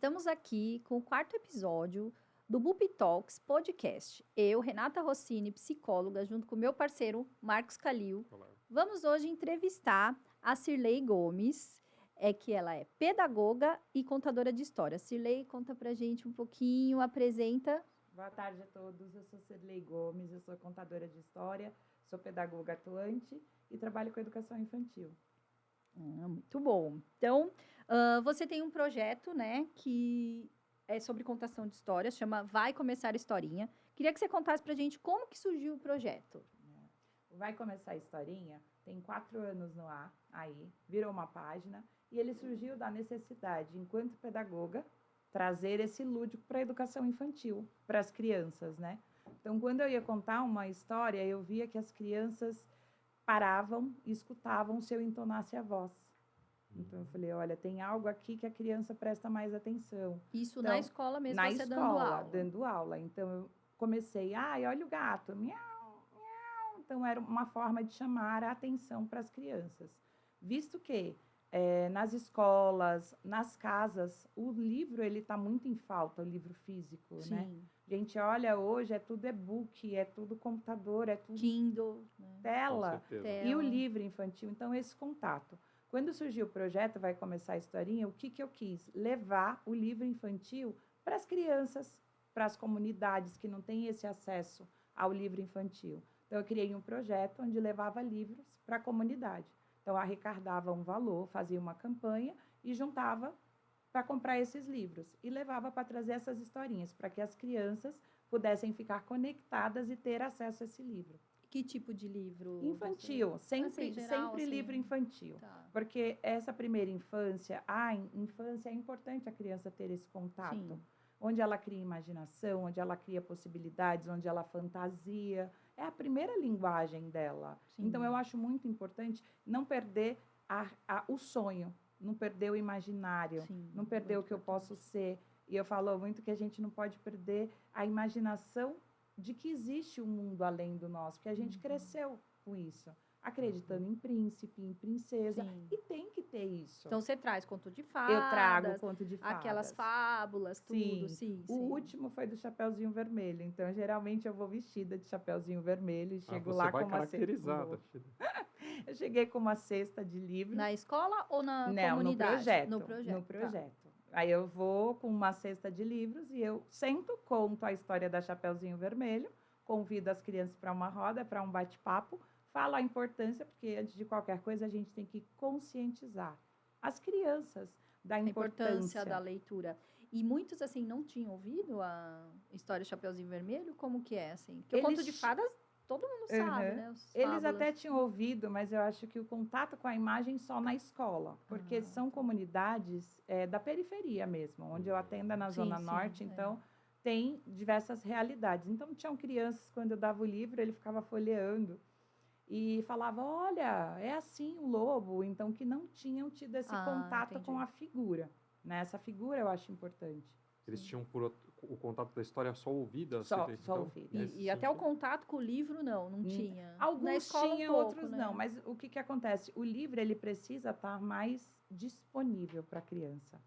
Estamos aqui com o quarto episódio do Bupi Talks Podcast. Eu, Renata Rossini, psicóloga, junto com meu parceiro Marcos Calil, vamos hoje entrevistar a Cirlei Gomes, que ela é pedagoga e contadora de histórias. Cirlei, conta pra gente um pouquinho, apresenta. Boa tarde a todos, eu sou Cirlei Gomes, eu sou contadora de história, sou pedagoga atuante e trabalho com educação infantil. Muito bom. Então, você tem um projeto, né, que é sobre contação de histórias, chama Vai Começar a Historinha. Queria que você contasse pra gente como que surgiu o projeto. Vai Começar a Historinha tem 4 anos no ar, aí, virou uma página, e ele surgiu da necessidade, enquanto pedagoga, trazer esse lúdico para a educação infantil, para as crianças, né? Então, quando eu ia contar uma história, eu via que as crianças paravam e escutavam se eu entonasse a voz. Então, eu falei, olha, tem algo aqui que a criança presta mais atenção. Isso então, na escola mesmo, na você escola, dando aula. Então, eu comecei, olha o gato, miau, miau. Então, era uma forma de chamar a atenção para as crianças. Visto que nas escolas, nas casas, o livro ele está muito em falta, o livro físico, Sim. né? A gente olha hoje, é tudo e-book, é tudo computador, é tudo Kindle, né? tela. E o livro infantil, então esse contato. Quando surgiu o projeto Vai Começar a Historinha, o que eu quis? Levar o livro infantil para as crianças, para as comunidades que não têm esse acesso ao livro infantil. Então, eu criei um projeto onde levava livros para a comunidade. Então, arrecadava um valor, fazia uma campanha e juntava para comprar esses livros. E levava para trazer essas historinhas, para que as crianças pudessem ficar conectadas e ter acesso a esse livro. Que tipo de livro? Infantil, sempre assim. livro infantil. Tá. Porque essa primeira infância, infância é importante a criança ter esse contato. Sim. Onde ela cria imaginação, onde ela cria possibilidades, onde ela fantasia. É a primeira linguagem dela. Sim. Então, eu acho muito importante não perder o sonho, não perder o imaginário, Sim, não perder o que eu posso ser. E eu falo muito que a gente não pode perder a imaginação de que existe um mundo além do nosso, porque a gente cresceu com isso, acreditando em príncipe, em princesa, Sim. E tem que ter isso. Então, você traz conto de fadas. Eu trago conto de fadas. Aquelas fábulas, tudo, sim. O último foi do Chapeuzinho Vermelho, então, geralmente, eu vou vestida de Chapeuzinho Vermelho e chego lá com uma caracterizada. Eu cheguei com uma cesta de livros. Na escola ou na comunidade? No projeto. Tá. Aí eu vou com uma cesta de livros e eu sento, conto a história da Chapeuzinho Vermelho, convido as crianças para uma roda, para um bate-papo, falo a importância, porque antes de qualquer coisa a gente tem que conscientizar as crianças da importância da leitura. E muitos, assim, não tinham ouvido a história Chapeuzinho Vermelho? Como que é, assim? Porque o conto de fadas, todo mundo sabe, né? Eles até tinham ouvido, mas eu acho que o contato com a imagem só na escola. Porque são comunidades da periferia mesmo, onde eu atendo na Zona Norte, então tem diversas realidades. Então, tinham crianças, quando eu dava o livro, ele ficava folheando e falava, olha, é assim o lobo. Então, que não tinham tido esse contato com a figura. Né? Essa figura eu acho importante. Eles tinham o contato da história só ouvida? Só ouvida. E até o contato com o livro, não tinha. Alguns tinham, outros não. Mas o que acontece? O livro, ele precisa estar mais disponível para a criança.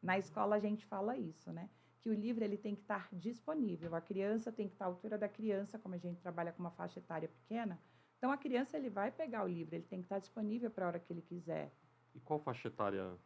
Na escola, a gente fala isso, né? Que o livro, ele tem que estar disponível. A criança tem que estar à altura da criança, como a gente trabalha com uma faixa etária pequena. Então, a criança, ele vai pegar o livro, ele tem que estar disponível para a hora que ele quiser. E qual faixa etária?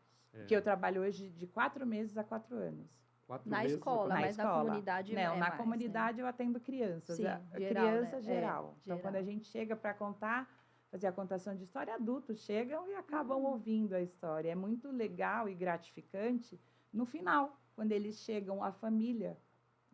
Que eu trabalho hoje de 4 meses a 4 anos. Na escola, mas na comunidade não, na comunidade eu atendo crianças. Sim, criança geral. Então, geral. quando a gente chega para contar, fazer a contação de história, adultos chegam e acabam ouvindo a história. É muito legal e gratificante no final, quando eles chegam, a família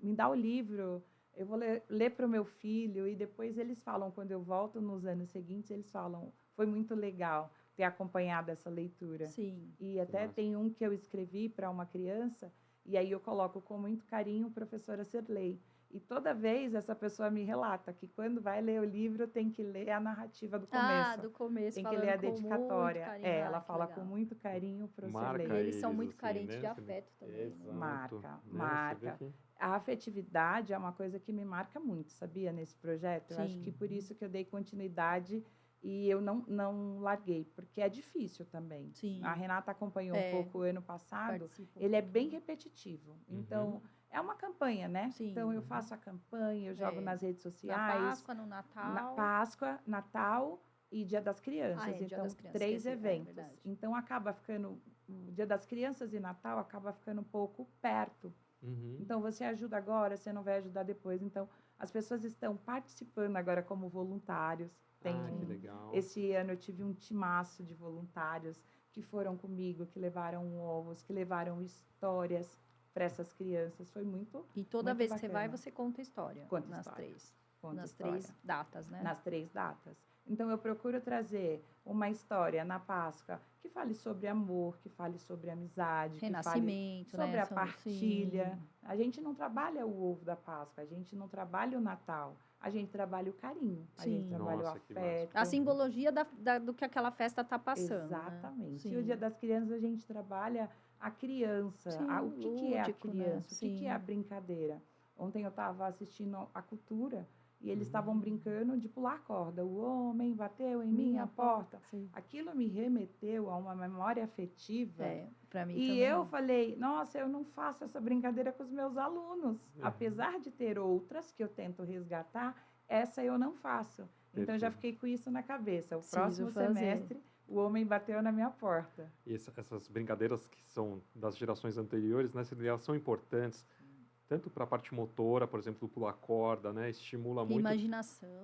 me dá o livro, eu vou ler para o meu filho, e depois eles falam, quando eu volto nos anos seguintes, eles falam, foi muito legal ter acompanhado essa leitura. Sim. E até tem um que eu escrevi para uma criança, e aí eu coloco com muito carinho professora Cirlei. E toda vez essa pessoa me relata que quando vai ler o livro tem que ler a narrativa do começo. Do começo. Tem que ler a dedicatória. Carinho, ela fala com muito carinho para o Cirlei. Eles são muito carentes de afeto também. Exato. Marca. A afetividade é uma coisa que me marca muito, sabia, nesse projeto. Eu acho que por isso que eu dei continuidade E eu não larguei, porque é difícil também. Sim. A Renata acompanhou um pouco o ano passado. Participo. Ele é bem repetitivo. Então, é uma campanha, né? Sim. Então, eu faço a campanha, eu jogo nas redes Na sociais. Páscoa, no Natal. Na Páscoa, Natal e Dia das Crianças. Dia Então, das Crianças, 3 esqueci, eventos. verdade. Então, acaba ficando... O Dia das Crianças e Natal acaba ficando um pouco perto. Então, você ajuda agora, você não vai ajudar depois. Então, as pessoas estão participando agora como voluntários. Que legal. Esse ano eu tive um timaço de voluntários que foram comigo, que levaram ovos, que levaram histórias para essas crianças. Foi muito E toda muito vez bacana. que você vai, você conta história. Conta nas história. três. Conta nas história. 3 datas, né? Nas 3 datas. Então, eu procuro trazer uma história na Páscoa que fale sobre amor, que fale sobre amizade, Renascimento, que fale sobre né? a partilha. A gente não trabalha o ovo da Páscoa, a gente não trabalha o Natal, a gente trabalha o carinho, a gente trabalha o afeto. A simbologia do que aquela festa está passando. Exatamente. Né? E o Dia das Crianças a gente trabalha a criança, o que é a lúdico, criança, né? o que é a brincadeira. Ontem eu estava assistindo a cultura e eles estavam brincando de pular corda. O homem bateu em minha porta. Sim. Aquilo me remeteu a uma memória afetiva. Para mim e também. eu falei, nossa, eu não faço essa brincadeira com os meus alunos. Apesar de ter outras que eu tento resgatar, essa eu não faço. Então, eu já fiquei com isso na cabeça. O próximo semestre, o homem bateu na minha porta. E essas brincadeiras que são das gerações anteriores, né, elas são importantes. Tanto para a parte motora, por exemplo, do pular corda, né? Estimula muito...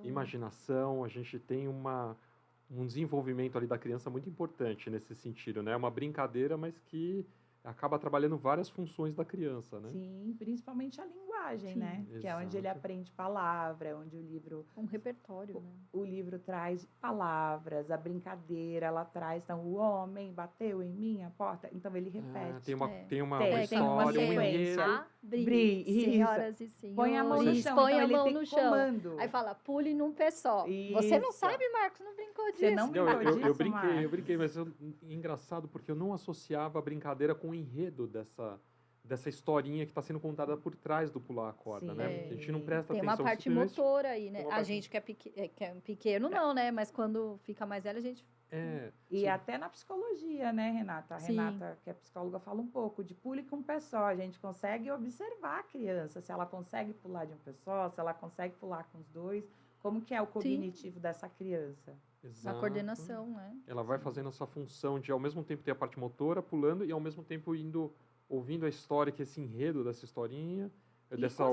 Imaginação. A gente tem um desenvolvimento ali da criança muito importante nesse sentido, né? Uma brincadeira, mas que acaba trabalhando várias funções da criança, né? Sim, principalmente a linguagem, né? Exato. Que é onde ele aprende palavra, onde o livro... Um repertório, né? O livro traz palavras, a brincadeira, ela traz... Então, o homem bateu em minha porta. Então, ele repete. Tem uma história, um enredo. Senhoras e senhores. Põe a mão no chão. Põe então, a mão ele no tem comando. Aí fala, pule num pé só. Você não sabe, Marcos, não brincou disso. Você não brincou disso, eu brinquei, mas engraçado porque eu não associava a brincadeira com o enredo dessa historinha que está sendo contada por trás do pular a corda, né? A gente não presta atenção. Tem uma parte motora aí, né? A gente que é pequeno não, né? Mas quando fica mais velho, a gente... E até na psicologia, né, Renata? A Renata, que é psicóloga, fala um pouco de pule com um pé só. A gente consegue observar a criança, se ela consegue pular de um pé só, se ela consegue pular com os dois, como que é o cognitivo dessa criança. Exato. A coordenação, né? Ela vai fazendo essa função de, ao mesmo tempo, ter a parte motora, pulando, e ao mesmo tempo ouvindo a história, que esse enredo dessa historinha, dessa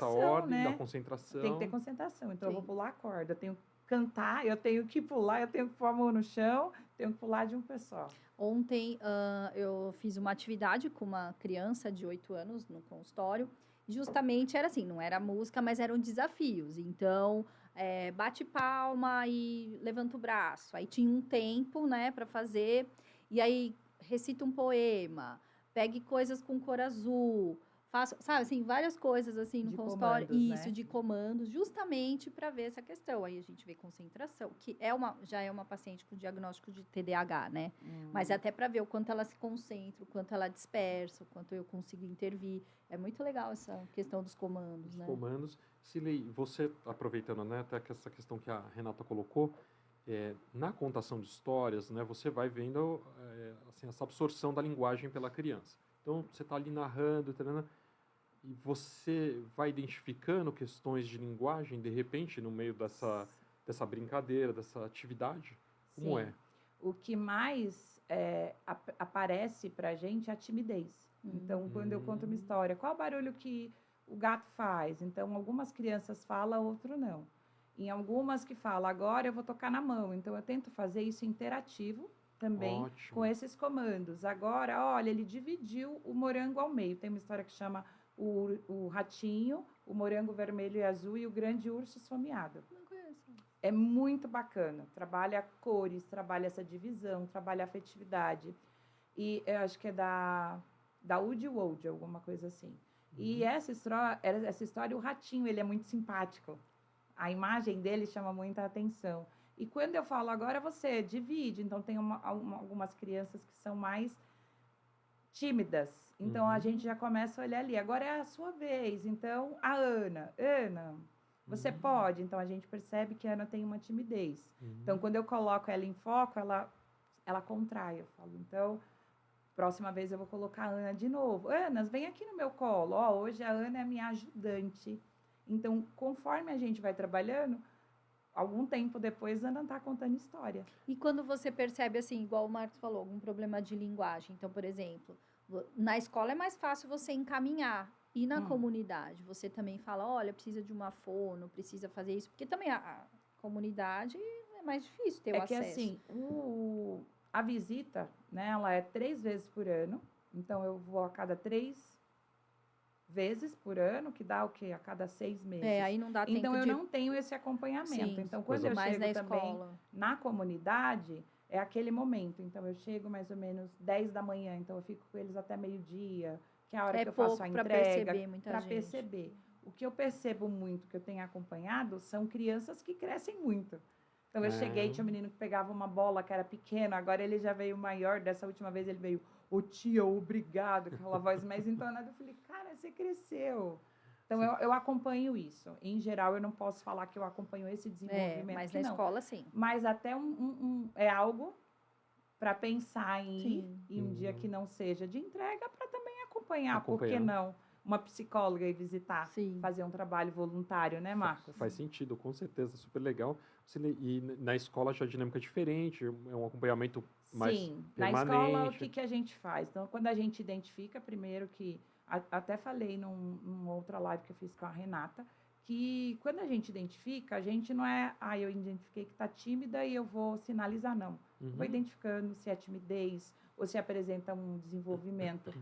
ordem, né? da concentração. Tem que ter concentração. Então, eu vou pular a corda, eu tenho que cantar, eu tenho que pular, eu tenho que pôr a mão no chão, tenho que pular de um pé só. Ontem, eu fiz uma atividade com uma criança de 8 anos no consultório. Justamente era assim, não era música, mas eram desafios. Então, bate palma e levanta o braço. Aí tinha um tempo, né, para fazer. E aí, recita um poema. Pegue coisas com cor azul. Faço, sabe, assim, várias coisas assim no consultório. Comandos, de comandos, justamente para ver essa questão. Aí a gente vê concentração, que já é uma paciente com diagnóstico de TDAH, né? Mas até para ver o quanto ela se concentra, o quanto ela dispersa, o quanto eu consigo intervir. É muito legal essa questão dos comandos, né? Comandos. Silei, você, aproveitando, né, até essa questão que a Renata colocou, na contação de histórias, né, você vai vendo assim, essa absorção da linguagem pela criança. Então, você está ali narrando, e você vai identificando questões de linguagem, de repente, no meio dessa brincadeira, dessa atividade? Como é? O que mais aparece para a gente é a timidez. Então, quando eu conto uma história, qual o barulho que o gato faz? Então, algumas crianças falam, outro não. Em algumas que falam, agora eu vou tocar na mão. Então, eu tento fazer isso interativo também. Ótimo. Com esses comandos. Agora, olha, ele dividiu o morango ao meio. Tem uma história que chama o ratinho, o morango vermelho e azul e o grande urso esfomeado. Não conheço. É muito bacana. Trabalha cores, trabalha essa divisão, trabalha afetividade. E eu acho que é da Woody Wold, alguma coisa assim. E essa história, o ratinho, ele é muito simpático. A imagem dele chama muita atenção. E quando eu falo, agora você divide, então tem algumas crianças que são mais tímidas. Então, a gente já começa a olhar ali. Agora é a sua vez. Então, a Ana, Você pode? Então, a gente percebe que a Ana tem uma timidez. Então, quando eu coloco ela em foco, ela contrai. Eu falo, então, próxima vez eu vou colocar a Ana de novo. Ana, vem aqui no meu colo. Ó, hoje a Ana é minha ajudante. Então, conforme a gente vai trabalhando, algum tempo depois a Ana está contando história. E quando você percebe, assim, igual o Marcos falou, algum problema de linguagem. Então, por exemplo, na escola é mais fácil você encaminhar. E na comunidade, você também fala, olha, precisa de uma fono, precisa fazer isso. Porque também a comunidade é mais difícil ter o acesso. É que assim, a visita, né, ela é 3 vezes por ano. Então, eu vou a cada 3 vezes por ano, que dá o quê? A cada 6 meses. Aí não dá tempo então, eu não tenho esse acompanhamento. Sim, então, quando eu mais chego na também escola. na comunidade, é aquele momento. Então, eu chego mais ou menos 10 da manhã. Então, eu fico com eles até meio-dia, que é a hora que eu faço a entrega. Para perceber. O que eu percebo muito, que eu tenho acompanhado, são crianças que crescem muito. Então, eu cheguei, tinha um menino que pegava uma bola que era pequena, agora ele já veio maior. Dessa última vez ele veio, ô tia, obrigado, com aquela voz mais entonada. Eu falei, cara, você cresceu. Então, eu acompanho isso. Em geral, eu não posso falar que eu acompanho esse desenvolvimento. Mas na escola, sim. Mas até é algo para pensar em ir, e um dia que não seja de entrega, para também acompanhar. Por que não? Uma psicóloga ir visitar, fazer um trabalho voluntário, né, Marcos? Faz sentido, com certeza, super legal. E na escola já a dinâmica é diferente, é um acompanhamento mais permanente. Na escola, o que a gente faz? Então, quando a gente identifica, primeiro que, até falei numa outra live que eu fiz com a Renata, que quando a gente identifica, a gente não é, eu identifiquei que está tímida e eu vou sinalizar, não. Vou identificando se é timidez ou se apresenta um desenvolvimento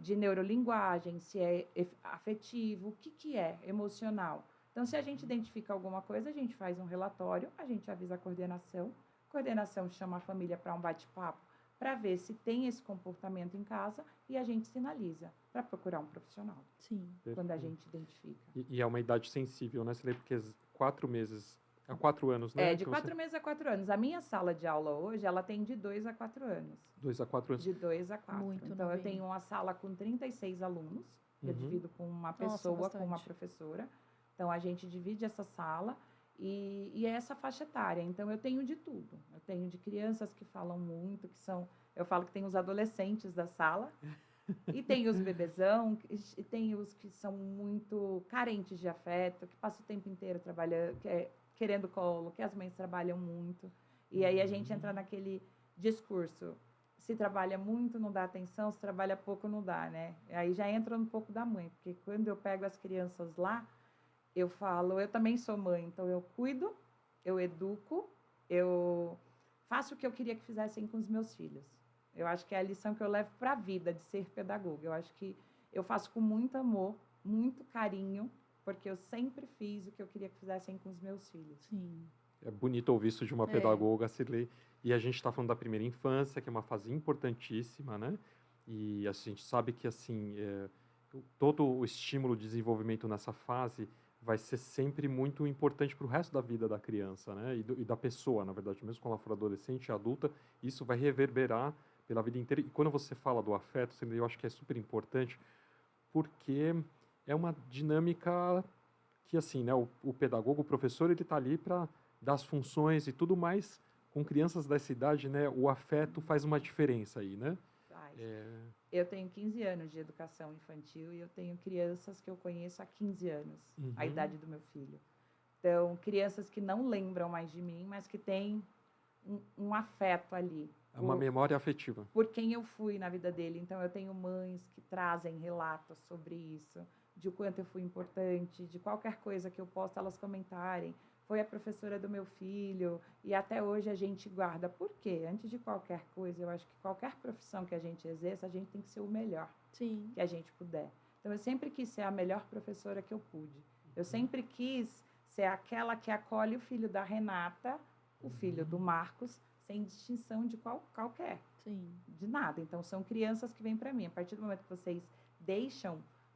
de neurolinguagem, se é afetivo, o que é emocional. Então, se a gente identifica alguma coisa, a gente faz um relatório, a gente avisa a coordenação chama a família para um bate-papo, para ver se tem esse comportamento em casa e a gente sinaliza para procurar um profissional. Sim. Quando a gente identifica. E é uma idade sensível, né? Você lembra porque 4 meses, há 4 anos, né? De 4 meses a 4 anos. A minha sala de aula hoje, ela tem de 2 a 4 anos. 2 a 4 anos. De 2 a 4. Muito então, novinho. eu tenho uma sala com 36 alunos, eu divido com uma pessoa, com uma professora. Então, a gente divide essa sala e é essa faixa etária. Então, eu tenho de tudo. Eu tenho de crianças que falam muito, eu falo que tem os adolescentes da sala, e tem os bebezão, e tem os que são muito carentes de afeto, que passam o tempo inteiro trabalhando, querendo colo, que as mães trabalham muito. E aí a gente entra naquele discurso. Se trabalha muito, não dá atenção, se trabalha pouco, não dá, né? Aí já entra um pouco da mãe, porque quando eu pego as crianças lá, eu falo, eu também sou mãe, então eu cuido, eu educo, eu faço o que eu queria que fizessem com os meus filhos. Eu acho que é a lição que eu levo para a vida, de ser pedagoga. Eu acho que eu faço com muito amor, muito carinho, porque eu sempre fiz o que eu queria que fizessem com os meus filhos. Sim. É bonito ouvir isso de uma pedagoga, Cirlei. E a gente está falando da primeira infância, que é uma fase importantíssima, né? E a gente sabe que, assim, todo o estímulo de desenvolvimento nessa fase vai ser sempre muito importante para o resto da vida da criança, né? E da pessoa, na verdade. Mesmo quando ela for adolescente e adulta, isso vai reverberar pela vida inteira. E quando você fala do afeto, eu acho que é super importante, porque é uma dinâmica que, assim, né? O pedagogo, o professor, ele está ali para dar as funções e tudo mais. Com crianças dessa idade, né? O afeto faz uma diferença aí, né? Eu tenho 15 anos de educação infantil e eu tenho crianças que eu conheço há 15 anos, a idade do meu filho. Então, crianças que não lembram mais de mim, mas que têm um afeto ali. É uma memória afetiva. Por quem eu fui na vida dele. Então, eu tenho mães que trazem relatos sobre isso, de o quanto eu fui importante, de qualquer coisa que eu possa elas comentarem. Foi a professora do meu filho, e até hoje a gente guarda. Por quê? Antes de qualquer coisa, eu acho que qualquer profissão que a gente exerça, a gente tem que ser o melhor que a gente puder. Então, eu sempre quis ser a melhor professora que eu pude. Eu sempre quis ser aquela que acolhe o filho da Renata, o filho do Marcos, sem distinção de qualquer. De nada. Então, são crianças que vêm para mim. A partir do momento que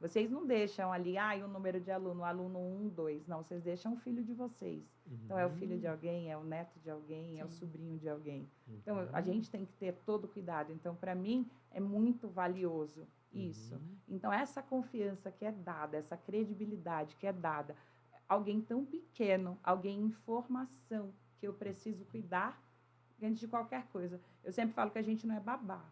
vocês não deixam ali, o número de aluno 1, 2. Não, vocês deixam o filho de vocês. Então, é o filho de alguém, é o neto de alguém, é o sobrinho de alguém. Então, a gente tem que ter todo o cuidado. Então, para mim, é muito valioso isso. Então, essa confiança que é dada, essa credibilidade que é dada, alguém tão pequeno, alguém em formação, que eu preciso cuidar antes de qualquer coisa. Eu sempre falo que a gente não é babá,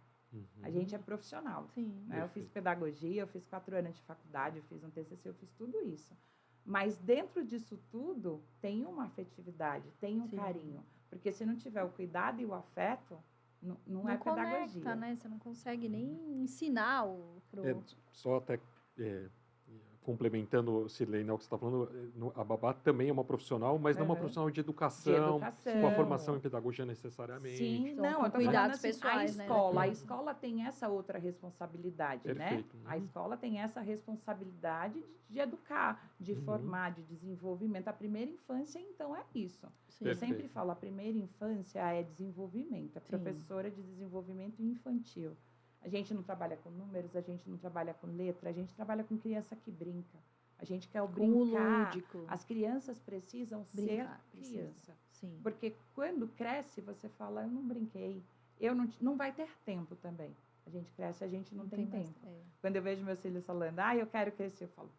a gente é profissional. Sim. Né? Eu fiz pedagogia, eu fiz 4 anos de faculdade, eu fiz um TCC, eu fiz tudo isso. Mas dentro disso tudo, tem uma afetividade, tem um carinho. Porque se não tiver o cuidado e o afeto, não é conecta, pedagogia. Né? Você não consegue nem ensinar Só até complementando, Cirlei, né, o que você está falando, a babá também é uma profissional, mas não uma profissional de educação, com a formação em pedagogia necessariamente. Sim, São não, eu tô cuidados falando assim, pessoais, a escola tem essa outra responsabilidade, Perfeito, né? A escola tem essa responsabilidade de educar, de formar, de desenvolvimento. A primeira infância, então, é isso. Sim. Eu sempre falo, a primeira infância é desenvolvimento, é professora de desenvolvimento infantil. A gente não trabalha com números, a gente não trabalha com letra, a gente trabalha com criança que brinca. A gente quer o brincar. Lúdico. As crianças precisam ser criança. Sim. Porque quando cresce, você fala, eu não brinquei. Não vai ter tempo também. A gente cresce, a gente não tem tempo. Quando eu vejo meus filhos falando, eu quero crescer, eu falo,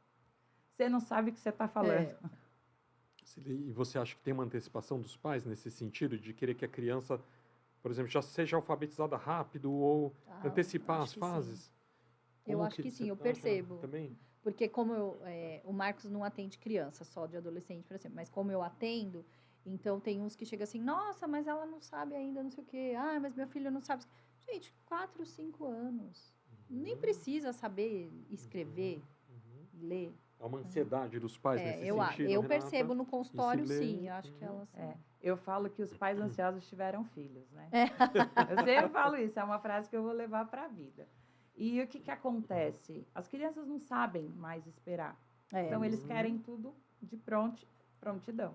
você não sabe o que você está falando. E você acha que tem uma antecipação dos pais nesse sentido, de querer que a criança, por exemplo, já seja alfabetizada rápido ou antecipar as fases? Eu acho que sim, eu percebo. Também? Porque como o Marcos não atende criança, só de adolescente, por exemplo, mas como eu atendo, então tem uns que chegam assim, nossa, mas ela não sabe ainda, não sei o quê. Mas meu filho não sabe. Gente, 4, 5 anos. Nem precisa saber escrever, ler. Há uma ansiedade dos pais nesse sentido, eu Renata, percebo no consultório, sim. Eu acho que elas... Eu falo que os pais ansiosos tiveram filhos, né? Eu sempre falo isso, é uma frase que eu vou levar para a vida. E o que acontece? As crianças não sabem mais esperar. Então, eles querem tudo de prontidão.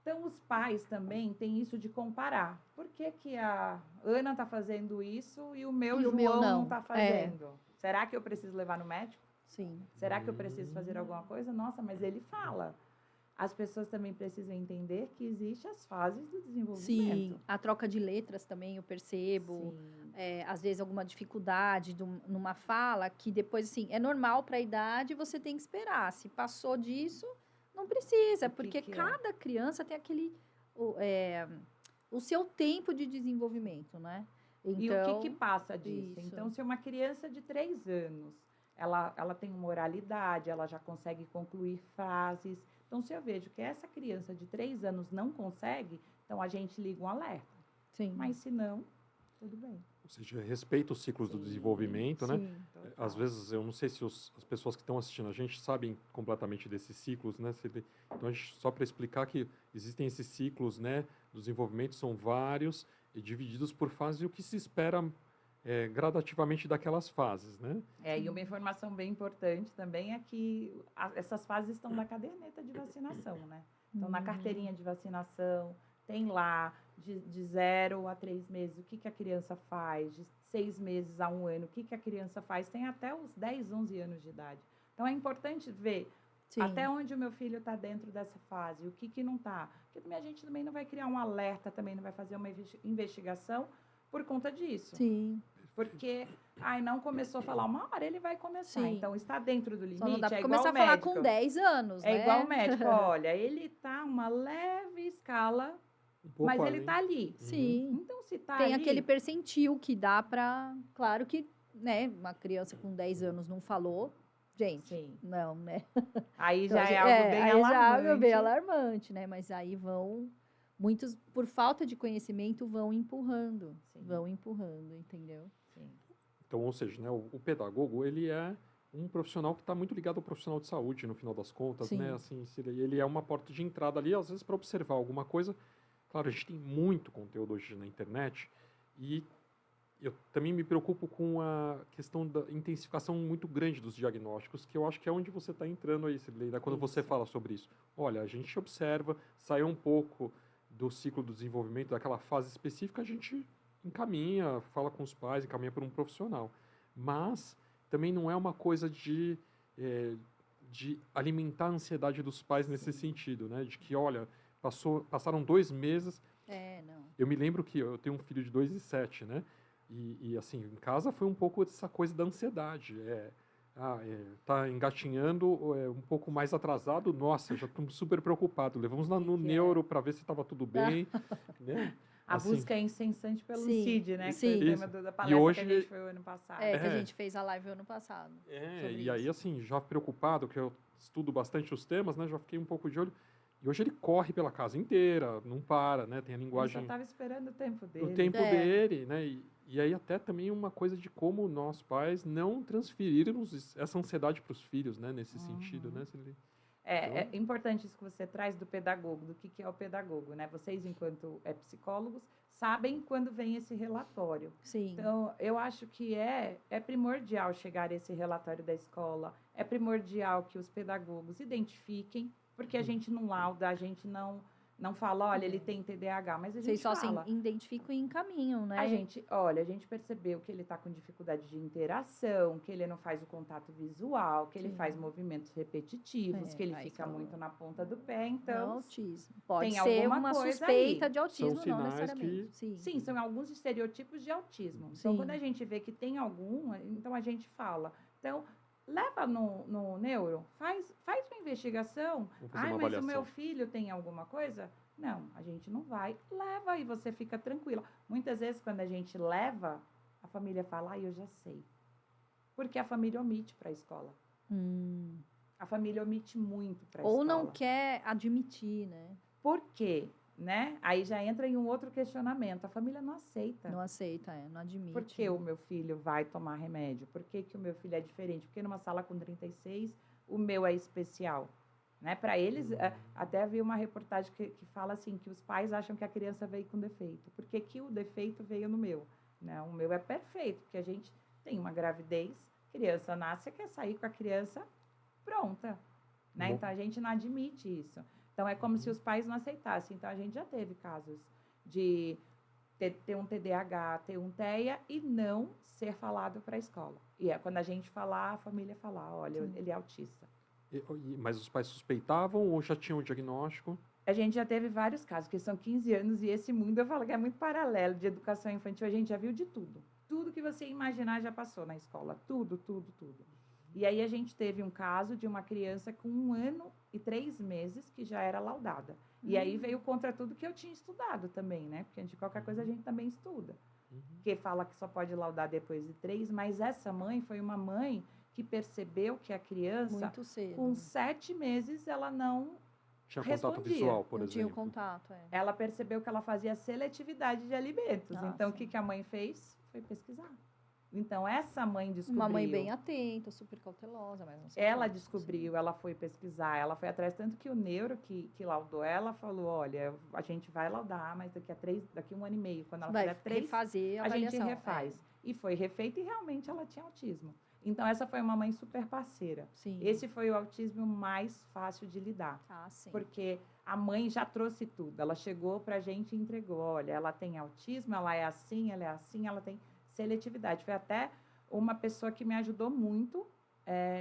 Então, os pais também têm isso de comparar. Por que a Ana está fazendo isso e o meu João não está fazendo? Será que eu preciso levar no médico? Sim. Será que eu preciso fazer alguma coisa? Nossa, mas ele fala. As pessoas também precisam entender que existem as fases do desenvolvimento. Sim, a troca de letras também eu percebo. Às vezes alguma dificuldade numa fala que depois, assim, é normal para a idade, você tem que esperar. Se passou disso, não precisa, porque cada criança tem o seu tempo de desenvolvimento, né? Então, e o que passa disso? Então, se uma criança de 3 anos, ela tem uma oralidade, ela já consegue concluir frases. Então, se eu vejo que essa criança de 3 anos não consegue, então a gente liga um alerta. Sim. Mas se não, tudo bem. Ou seja, respeita os ciclos do desenvolvimento, né? Total. Às vezes, eu não sei se as pessoas que estão assistindo a gente sabem completamente desses ciclos, né? Então, só para explicar que existem esses ciclos, né? Do desenvolvimento, são vários e divididos por fases, e o que se espera gradativamente daquelas fases, né? E uma informação bem importante também é que essas fases estão na caderneta de vacinação, né? Então, na carteirinha de vacinação, tem lá de 0 a 3 meses o que a criança faz, de 6 meses a 1 ano, o que a criança faz, tem até os 10, 11 anos de idade. Então, é importante ver até onde o meu filho está dentro dessa fase, o que não está. Porque também a gente também não vai criar um alerta, também não vai fazer uma investigação por conta disso. Sim. Porque, não começou a falar, uma hora ele vai começar. Sim. Então, está dentro do limite, Só não dá pra igual começar o médico. a falar com 10 anos, né? É igual o médico, olha, ele está uma leve escala, mas ele está ali. Sim. Então, se está Tem ali... aquele percentil que dá pra... Claro que, né, uma criança com 10 anos não falou, gente, não, né? Aí Então, já é algo bem alarmante. Já é algo bem alarmante, né? Mas aí muitos, por falta de conhecimento, vão empurrando, entendeu? Sim. Então, ou seja, né, o pedagogo, ele é um profissional que está muito ligado ao profissional de saúde, no final das contas, né? Assim, ele é uma porta de entrada ali, às vezes, para observar alguma coisa. Claro, a gente tem muito conteúdo hoje na internet e eu também me preocupo com a questão da intensificação muito grande dos diagnósticos, que eu acho que é onde você está entrando aí, Cirlei, né? Quando você fala sobre isso. Olha, a gente observa, sai um pouco do ciclo do desenvolvimento, daquela fase específica, a gente encaminha, fala com os pais, encaminha para um profissional. Mas também não é uma coisa de alimentar a ansiedade dos pais nesse sentido, né? De que, olha, passaram 2 meses... não. Eu me lembro que eu tenho um filho de 2 e 7, né? E assim, em casa foi um pouco essa coisa da ansiedade. tá engatinhando, um pouco mais atrasado, nossa, já estamos super preocupados. Levamos lá no neuro para ver se estava tudo bem, né? A Assim, busca é incessante pelo Sim, CID, né? Que sim. foi o tema da palestra hoje, que a gente foi o ano passado. Que a gente fez a live ano passado. E aí, assim, já preocupado, que eu estudo bastante os temas, né? Já fiquei um pouco de olho. E hoje ele corre pela casa inteira, não para, né? Tem a linguagem... Ele só estava esperando o tempo dele. O tempo dele, né? E aí até também uma coisa de como nós pais não transferirmos essa ansiedade para os filhos, né? Nesse sentido, né? É importante isso que você traz do pedagogo, do que é o pedagogo, né? Vocês, enquanto psicólogos, sabem quando vem esse relatório. Sim. Então, eu acho que é primordial chegar esse relatório da escola, é primordial que os pedagogos identifiquem, porque a gente não lauda, a gente não fala, olha, ele tem TDAH, mas a gente Vocês só fala. se identificam e encaminham, né? A gente percebeu que ele está com dificuldade de interação, que ele não faz o contato visual, que ele faz movimentos repetitivos, que ele fica muito na ponta do pé, então... autismo. Pode tem ser alguma uma coisa suspeita aí. de autismo, São não sinais necessariamente. Sim, são alguns estereotipos de autismo. Então, quando a gente vê que tem algum, então a gente fala. Então, leva no neuro, faz uma investigação. Mas o meu filho tem alguma coisa? Não, a gente não vai. Leva e você fica tranquila. Muitas vezes, quando a gente leva, a família fala, eu já sei. Porque a família omite para a escola. A família omite muito para a escola. Ou não quer admitir, né? Por quê? Né? Aí já entra em um outro questionamento. A família não aceita. Não aceita, não admite. Por que o meu filho vai tomar remédio? Por que o meu filho é diferente? Porque numa sala com 36, o meu é especial. Né? Para eles, até havia uma reportagem que fala assim, que os pais acham que a criança veio com defeito. Por que o defeito veio no meu? Não, o meu é perfeito, porque a gente tem uma gravidez, criança nasce, quer sair com a criança pronta. Né? Então, a gente não admite isso. Então, é como se os pais não aceitassem. Então, a gente já teve casos de ter um TDAH, ter um TEA e não ser falado para a escola. E quando a gente falar, a família falar, olha, ele é autista. Mas os pais suspeitavam ou já tinham o diagnóstico? A gente já teve vários casos, que são 15 anos, e esse mundo, eu falo que é muito paralelo, de educação infantil, a gente já viu de tudo. Tudo que você imaginar já passou na escola. Tudo. E aí a gente teve um caso de uma criança com 1 ano e 3 meses que já era laudada. E aí veio contra tudo que eu tinha estudado também, né? Porque de qualquer coisa a gente também estuda. Que fala que só pode laudar depois de 3, mas essa mãe foi uma mãe que percebeu que a criança, muito cedo, com 7 meses, ela não tinha respondia. contato visual, por não exemplo. tinha o contato, Ela percebeu que ela fazia seletividade de alimentos. Então, o que a mãe fez? Foi pesquisar. Então, essa mãe descobriu. Uma mãe bem atenta, super cautelosa, mas não sei. Ela descobriu, ela foi pesquisar, ela foi atrás, tanto que o neuro que laudou ela falou, olha, a gente vai laudar, mas daqui 1 ano e meio, quando ela fizer 3, a gente refaz. E foi refeito e realmente ela tinha autismo. Então, essa foi uma mãe super parceira. Sim. Esse foi o autismo mais fácil de lidar. Sim. Porque a mãe já trouxe tudo. Ela chegou pra gente e entregou. Olha, ela tem autismo, ela é assim, ela tem seletividade. Foi até uma pessoa que me ajudou muito,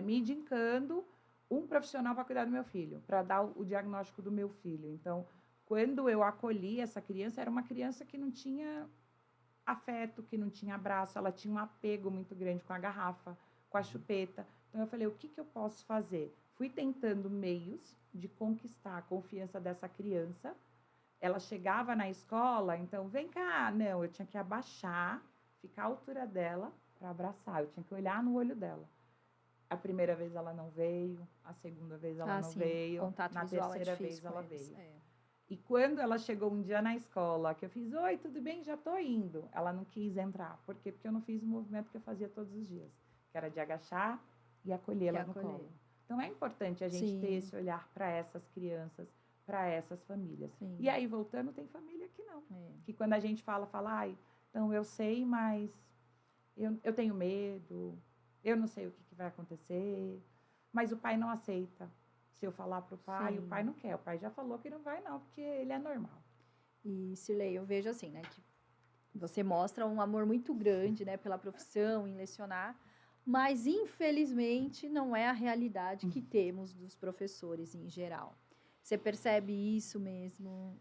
me indicando um profissional para cuidar do meu filho, para dar o diagnóstico do meu filho. Então, quando eu acolhi essa criança, era uma criança que não tinha afeto, que não tinha abraço, ela tinha um apego muito grande com a garrafa, com a chupeta. Então, eu falei, o que eu posso fazer? Fui tentando meios de conquistar a confiança dessa criança. Ela chegava na escola, então, vem cá. Não, eu tinha que abaixar, ficar à altura dela para abraçar. Eu tinha que olhar no olho dela. A primeira vez ela não veio, a segunda vez ela não veio, contato na visual terceira vez ela eles. veio. E quando ela chegou um dia na escola, que eu fiz, oi, tudo bem? Já tô indo. Ela não quis entrar. Por quê? Porque eu não fiz o movimento que eu fazia todos os dias, que era de agachar e acolhê-la no colo. Então, é importante a gente ter esse olhar para essas crianças, para essas famílias. Sim. E aí, voltando, tem família que não. Que quando a gente fala, ai, então eu sei, mas eu tenho medo, eu não sei o que vai acontecer, mas o pai não aceita. Se eu falar para o pai, o pai não quer. O pai já falou que não vai não, porque ele é normal. E, Cirlei, eu vejo assim, né, que você mostra um amor muito grande, né, pela profissão, em lecionar, mas, infelizmente, não é a realidade que temos dos professores em geral. Você percebe isso mesmo?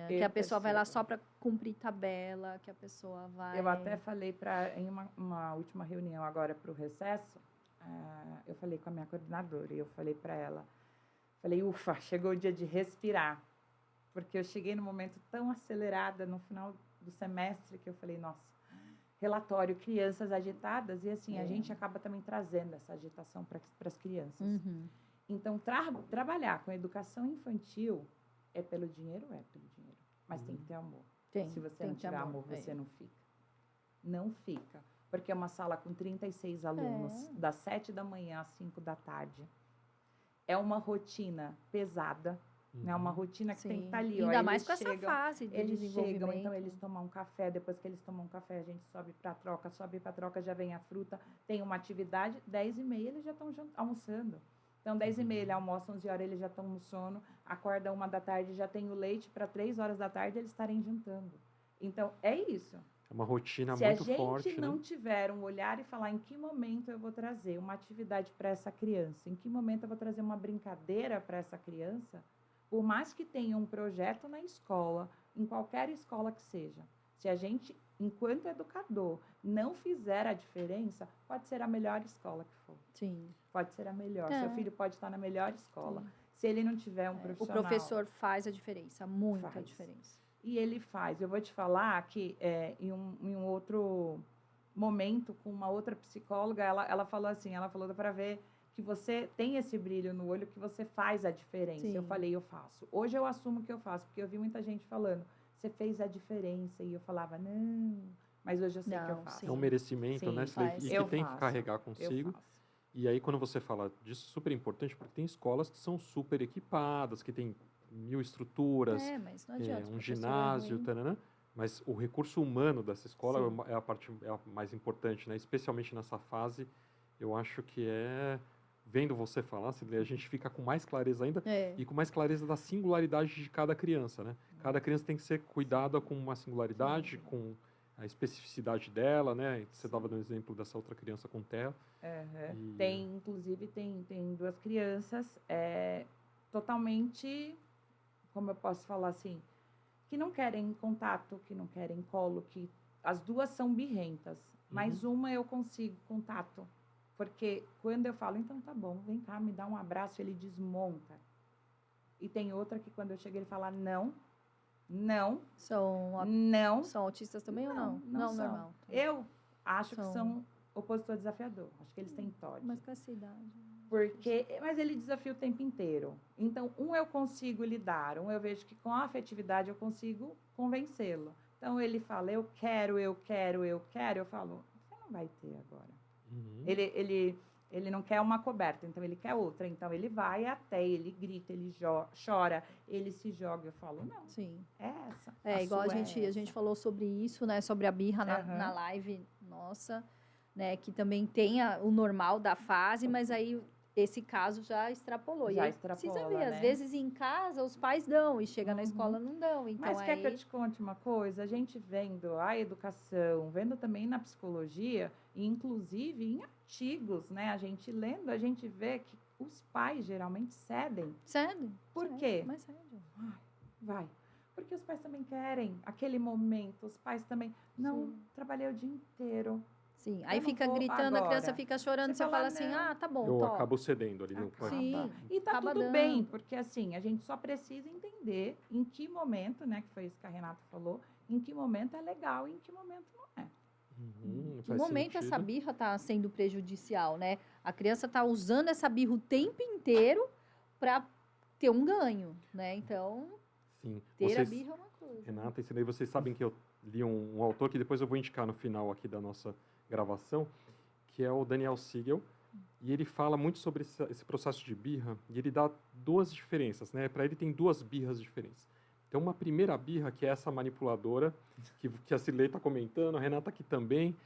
Que a pessoa vai lá só para cumprir tabela, que a pessoa vai... Eu até falei em uma última reunião agora para o recesso, eu falei com a minha coordenadora e eu falei para ela, falei, ufa, chegou o dia de respirar. Porque eu cheguei num momento tão acelerada no final do semestre que eu falei, nossa, relatório, crianças agitadas, e assim, a gente acaba também trazendo essa agitação para as crianças. Uhum. Então, trabalhar com educação infantil é pelo dinheiro? É pelo dinheiro. Mas tem que ter amor. Se você não tiver amor, você não fica. Não fica. Porque é uma sala com 36 alunos, das 7 da manhã às 5 da tarde. É uma rotina pesada. Né, uma rotina que tem que estar ali. Ainda mais com essa fase de desenvolvimento. Eles chegam, então eles tomam um café, depois que eles tomam um café, a gente sobe para a troca, já vem a fruta, tem uma atividade, 10h30 eles já estão almoçando. Então, 10h30 ele almoça, 11 horas eles já estão no sono, acorda 1 da tarde, já tem o leite, para 3 horas da tarde eles estarem jantando. Então, é isso. É uma rotina muito forte. Se a gente não tiver um olhar e falar em que momento eu vou trazer uma atividade para essa criança, em que momento eu vou trazer uma brincadeira para essa criança, por mais que tenha um projeto na escola, em qualquer escola que seja, se a gente, enquanto educador, não fizer a diferença, pode ser a melhor escola que for. Sim. Pode ser a melhor. Seu filho pode estar na melhor escola. Sim. Se ele não tiver um profissional... O professor faz a diferença, muita diferença. E ele faz. Eu vou te falar que em um outro momento, com uma outra psicóloga, ela falou assim, para ver que você tem esse brilho no olho, que você faz a diferença. Sim. Eu falei, eu faço. Hoje eu assumo que eu faço, porque eu vi muita gente falando, você fez a diferença. E eu falava, não, mas hoje eu sei que eu faço. É um merecimento, né? E que tem que carregar consigo. E aí, quando você fala disso, super importante, porque tem escolas que são super equipadas, que tem 1000 estruturas, mas não adianta, um ginásio, taranã, mas o recurso humano dessa escola é a mais importante, né? Especialmente nessa fase, eu acho que vendo você falar, a gente fica com mais clareza ainda e com mais clareza da singularidade de cada criança, né? Cada criança tem que ser cuidada com uma singularidade, com a especificidade dela, né? Você estava dando exemplo dessa outra criança com TEA. Inclusive, tem 2 crianças totalmente, como eu posso falar assim, que não querem contato, que não querem colo, que as 2 são birrentas, mas uma eu consigo contato. Porque quando eu falo, então tá bom, vem cá, me dá um abraço, ele desmonta. E tem outra que quando eu chego ele fala, não. São autistas também ou não? Não são. Normal. Eu acho que são opositor desafiador. Acho que eles têm TOD. Mas com essa idade. Mas ele desafia o tempo inteiro. Então, eu consigo lidar, eu vejo que com a afetividade eu consigo convencê-lo. Então, ele fala, eu quero, eu falo, você não vai ter agora. Ele não quer uma coberta, então ele quer outra. Então ele vai até, ele grita, ele chora, ele se joga. Eu falo, não. Sim. É essa. Igual a gente falou sobre isso, né? Sobre a birra na live nossa, né? Que também tem o normal da fase, mas aí esse caso já extrapolou. Precisa ver, às vezes em casa os pais dão e chega na escola não dão. Então, mas quer que eu te conte uma coisa? A gente vendo a educação, vendo também na psicologia, e inclusive em artigos, né? A gente lendo, a gente vê que os pais geralmente cedem. Por quê? Mas cede. Vai. Porque os pais também querem aquele momento, os pais também... Não, trabalhei o dia inteiro. Sim, aí fica gritando, agora. A criança fica chorando, você fala assim, tá bom, eu acabo cedendo ali no quarto. Sim, e tá tudo bem, porque assim, a gente só precisa entender em que momento, né, que foi isso que a Renata falou, em que momento é legal e em que momento não é. Em que momento essa birra tá sendo prejudicial, né? A criança tá usando essa birra o tempo inteiro para ter um ganho, né? Então, ter a birra é uma coisa. Renata, isso daí vocês sabem que eu li um autor que depois eu vou indicar no final aqui da nossa gravação, que é o Daniel Siegel, e ele fala muito sobre esse processo de birra, e ele dá 2 diferenças, né? Para ele tem 2 birras diferentes. Então, uma primeira birra, que é essa manipuladora, que a Cirlei está comentando, a Renata aqui também,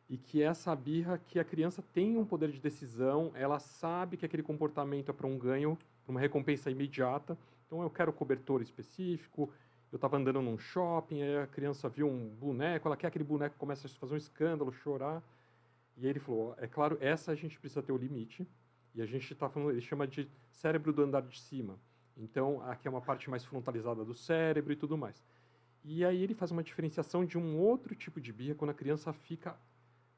e que é essa birra que a criança tem um poder de decisão, ela sabe que aquele comportamento é para um ganho, para uma recompensa imediata. Então, eu quero cobertor específico, eu estava andando num shopping, aí a criança viu um boneco, ela quer aquele boneco, começa a fazer um escândalo, chorar. E aí ele falou, é claro, essa a gente precisa ter o limite. E a gente está falando, ele chama de cérebro do andar de cima. Então, aqui é uma parte mais frontalizada do cérebro e tudo mais. E aí ele faz uma diferenciação de um outro tipo de birra, quando a criança fica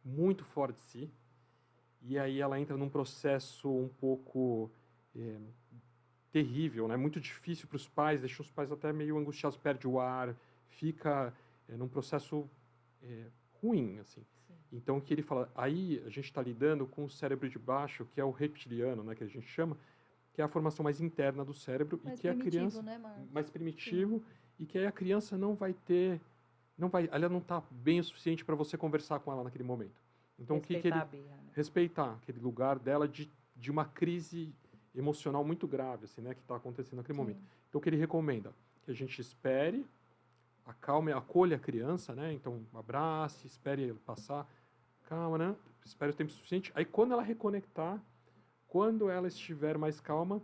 muito fora de si. e aí ela entra num processo um pouco terrível, né? Muito difícil para os pais, deixa os pais até meio angustiados, perde o ar, fica num processo ruim, assim. Sim. Então, o que ele fala, aí a gente está lidando com o cérebro de baixo, que é o reptiliano, né, que a gente chama, que é a formação mais interna do cérebro Mais e que a criança né, Marcos? mais primitivo. Sim. E que aí a criança não vai ter, ela não está bem o suficiente para você conversar com ela naquele momento. Então, respeitar a birra, né? Respeitar aquele lugar dela de uma crise emocional muito grave, assim, né, que está acontecendo naquele Sim. momento. Então, o que ele recomenda? Que a gente espere, acalme, acolha a criança, né? Então, abrace, espere ele passar, calma, né? Espere o tempo suficiente. Aí, quando ela reconectar, quando ela estiver mais calma,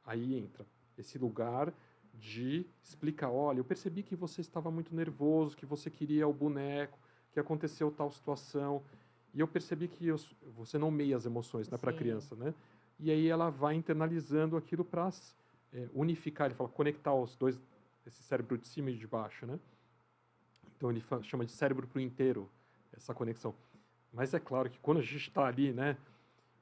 aí entra esse lugar de explicar, olha, eu percebi que você estava muito nervoso, que você queria o boneco, que aconteceu tal situação, e eu percebi que você nomeia as emoções, né, para a criança, né? E aí ela vai internalizando aquilo para unificar, ele fala, conectar os dois, esse cérebro de cima e de baixo, né? Então ele chama de cérebro para o inteiro, essa conexão. Mas é claro que quando a gente está ali, né,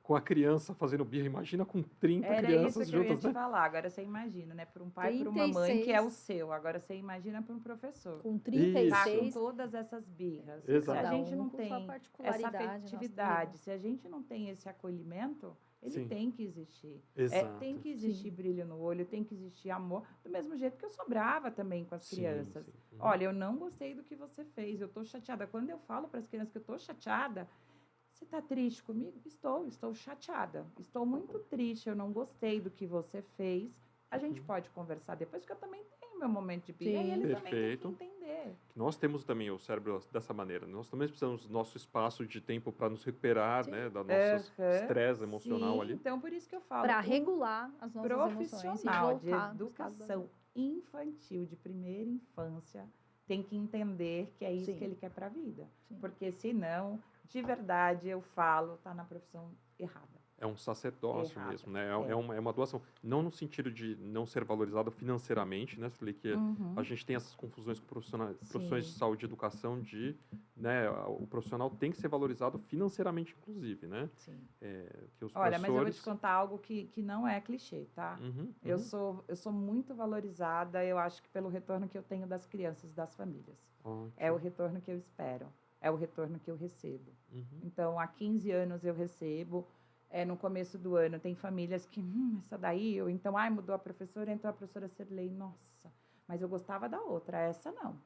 com a criança fazendo birra, imagina com 30 crianças juntas, né? Era isso que eu ia te falar, agora você imagina, né, para um pai e para uma mãe que é o seu, agora você imagina para um professor. Com 36. Tá com todas essas birras. Exato. Se a gente não com tem sua essa particularidade, afetividade, se a gente não tem esse acolhimento, ele Sim. tem que existir. Exato. Tem que existir brilho no olho, tem que existir amor, do mesmo jeito que eu sou brava também com as crianças. Sim. Olha, eu não gostei do que você fez, eu tô chateada. Quando eu falo para as crianças que eu tô chateada, você está triste comigo? Estou chateada. Estou muito triste, eu não gostei do que você fez. A gente pode conversar depois, porque eu também tenho meu momento de birra e ele também tem que entender. Nós temos também o cérebro dessa maneira. Nós também precisamos do nosso espaço de tempo para nos recuperar, né, da nosso estresse emocional ali. Então, por isso que eu falo. Para regular as nossas emoções. Profissional de educação infantil, de primeira infância, tem que entender que é isso que ele quer para a vida. Sim. Porque senão, de verdade, eu falo, tá na profissão errada. É um sacerdócio mesmo, né? É uma doação. Não no sentido de não ser valorizado financeiramente, né? Que a gente tem essas confusões com profissões de saúde e educação né? O profissional tem que ser valorizado financeiramente, inclusive, né? Sim. Que os Olha, mas eu vou te contar algo que não é clichê, tá? Eu sou muito valorizada, eu acho que pelo retorno que eu tenho das crianças, das famílias. Ótimo. É o retorno que eu espero. É o retorno que eu recebo. Então, há 15 anos eu recebo. No começo do ano, tem famílias que, essa daí, ou então, mudou a professora, entrou a professora Sirlei, nossa, mas eu gostava da outra, essa não.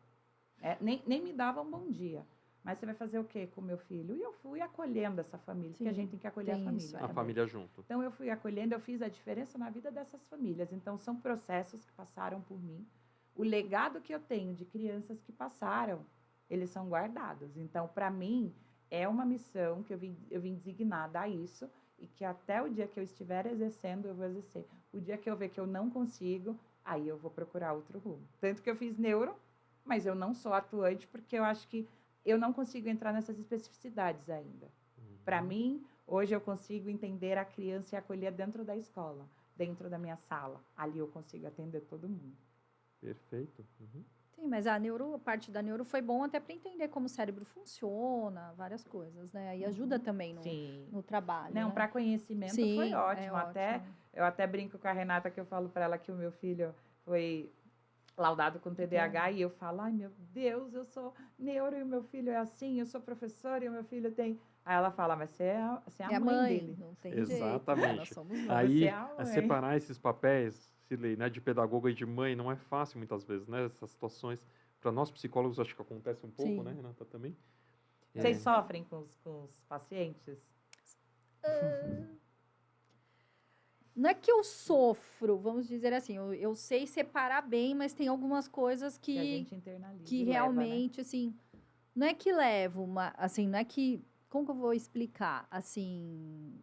Nem me dava um bom dia. Mas você vai fazer o quê com o meu filho? E eu fui acolhendo essa família, porque a gente tem que acolher a família. A família junto. Então, eu fui acolhendo, eu fiz a diferença na vida dessas famílias. Então, são processos que passaram por mim. O legado que eu tenho de crianças que passaram, eles são guardados. Então, para mim, é uma missão que eu vim designada a isso, e que até o dia que eu estiver exercendo, eu vou exercer. O dia que eu ver que eu não consigo, aí eu vou procurar outro rumo. Tanto que eu fiz neuro, mas eu não sou atuante, porque eu acho que eu não consigo entrar nessas especificidades ainda. Para mim, hoje eu consigo entender a criança e acolher dentro da escola, dentro da minha sala. Ali eu consigo atender todo mundo. Perfeito. Sim, mas a parte da neuro foi bom até para entender como o cérebro funciona, várias coisas, né? Aí ajuda também no trabalho. Não, né? para conhecimento foi ótimo. Eu até brinco com a Renata, que eu falo para ela que o meu filho foi laudado com TDAH, e eu falo, ai meu Deus, eu sou neuro e o meu filho é assim, eu sou professora e o meu filho tem... Aí ela fala, mas você é a mãe dele. Não tem Exatamente. jeito, nós somos mães. Aí, separar esses papéis, né, de pedagoga e de mãe, não é fácil muitas vezes, né? Essas situações, para nós psicólogos, acho que acontece um pouco, né, Renata, também? Vocês sofrem com os pacientes? Não é que eu sofro, vamos dizer assim, eu sei separar bem, mas tem algumas coisas que a gente internaliza, que realmente, leva, né? Assim, não é que levo assim, não é que, como que eu vou explicar? Assim,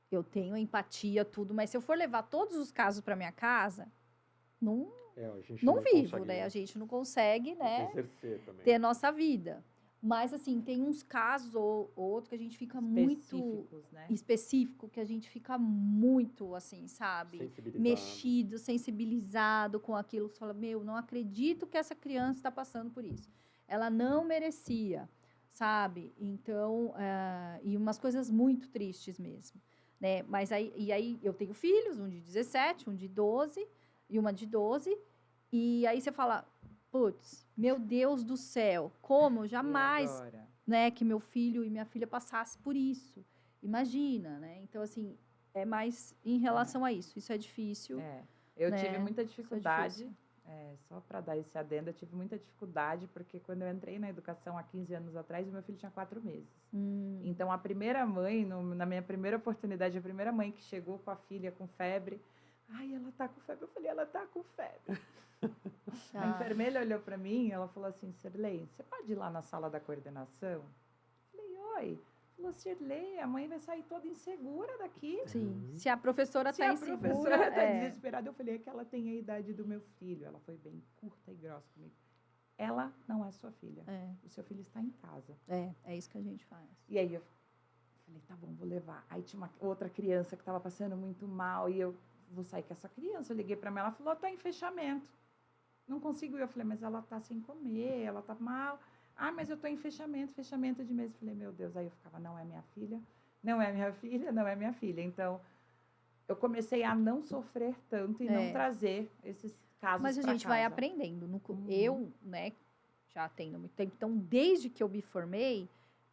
eu tenho empatia, tudo, mas se eu for levar todos os casos para minha casa, não vivo, né? A gente não consegue, né? Exercer também. Ter a nossa vida. Mas, assim, tem uns casos ou outros que a gente fica muito específico, que a gente fica muito, assim, sabe? Mexido, sensibilizado com aquilo. Você fala, não acredito que essa criança está passando por isso. Ela não merecia. sabe? Então, e umas coisas muito tristes mesmo, né? Mas aí eu tenho filhos, um de 17, um de 12 e uma de 12, e aí você fala, putz, meu Deus do céu, como jamais, né, que meu filho e minha filha passassem por isso. Imagina, né? Então, assim, é mais em relação a isso. Isso é difícil. Eu né? tive muita dificuldade, só para dar esse adendo, eu tive muita dificuldade, porque quando eu entrei na educação há 15 anos atrás, o meu filho tinha 4 meses. Então, a primeira mãe, na minha primeira oportunidade, a primeira mãe que chegou com a filha com febre, ai, ela tá com febre. Eu falei, ela tá com febre. A enfermeira olhou para mim, ela falou assim, Sirlei, você pode ir lá na sala da coordenação? Eu falei, oi. Falou, Sirlei, a mãe vai sair toda insegura daqui. Sim, se a professora está insegura. Se a professora está desesperada, eu falei, é que ela tem a idade do meu filho. Ela foi bem curta e grossa comigo. Ela não é sua filha. O seu filho está em casa. É isso que a gente faz. E aí eu falei, tá bom, vou levar. Aí tinha uma outra criança que estava passando muito mal e eu vou sair com essa criança. Eu liguei para ela, ela falou, tá em fechamento. Não consigo ir. Eu falei, mas ela tá sem comer, ela tá mal. Ah, mas eu tô em fechamento de mês. Eu falei, meu Deus. Aí eu ficava, não é minha filha, não é minha filha, não é minha filha. Então, eu comecei a não sofrer tanto e não trazer esses casos. Mas a gente vai aprendendo. Eu, né, já atendo há muito tempo. Então, desde que eu me formei,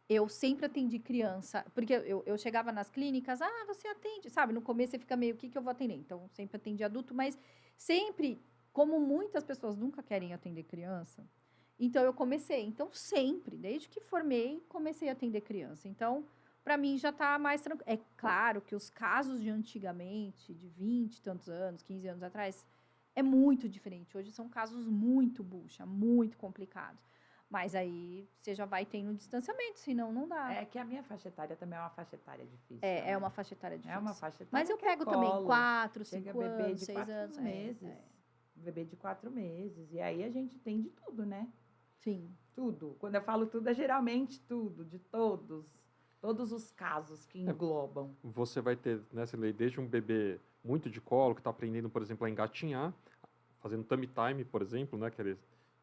eu sempre atendi criança. Porque eu chegava nas clínicas, você atende, sabe? No começo você fica meio, o que eu vou atender? Então, sempre atendi adulto, mas sempre, como muitas pessoas nunca querem atender criança, então eu comecei. Então, sempre, desde que formei, comecei a atender criança. Então, para mim já está mais tranquilo. É claro que os casos de antigamente, de 20 e tantos anos, 15 anos atrás, é muito diferente. Hoje são casos muito bucha, muito complicados. Mas aí você já vai tendo um distanciamento, senão não dá. É que a minha faixa etária também é uma faixa etária difícil. É uma faixa etária difícil. É uma faixa etária. Mas eu pego também 4, 5 anos, 6 anos. Meses. Um bebê de 4 meses. E aí a gente tem de tudo, né? Sim. Tudo. Quando eu falo tudo, é geralmente tudo, de todos os casos que englobam. Você vai ter, nessa lei, desde um bebê muito de colo, que está aprendendo, por exemplo, a engatinhar, fazendo tummy time, por exemplo, né, que é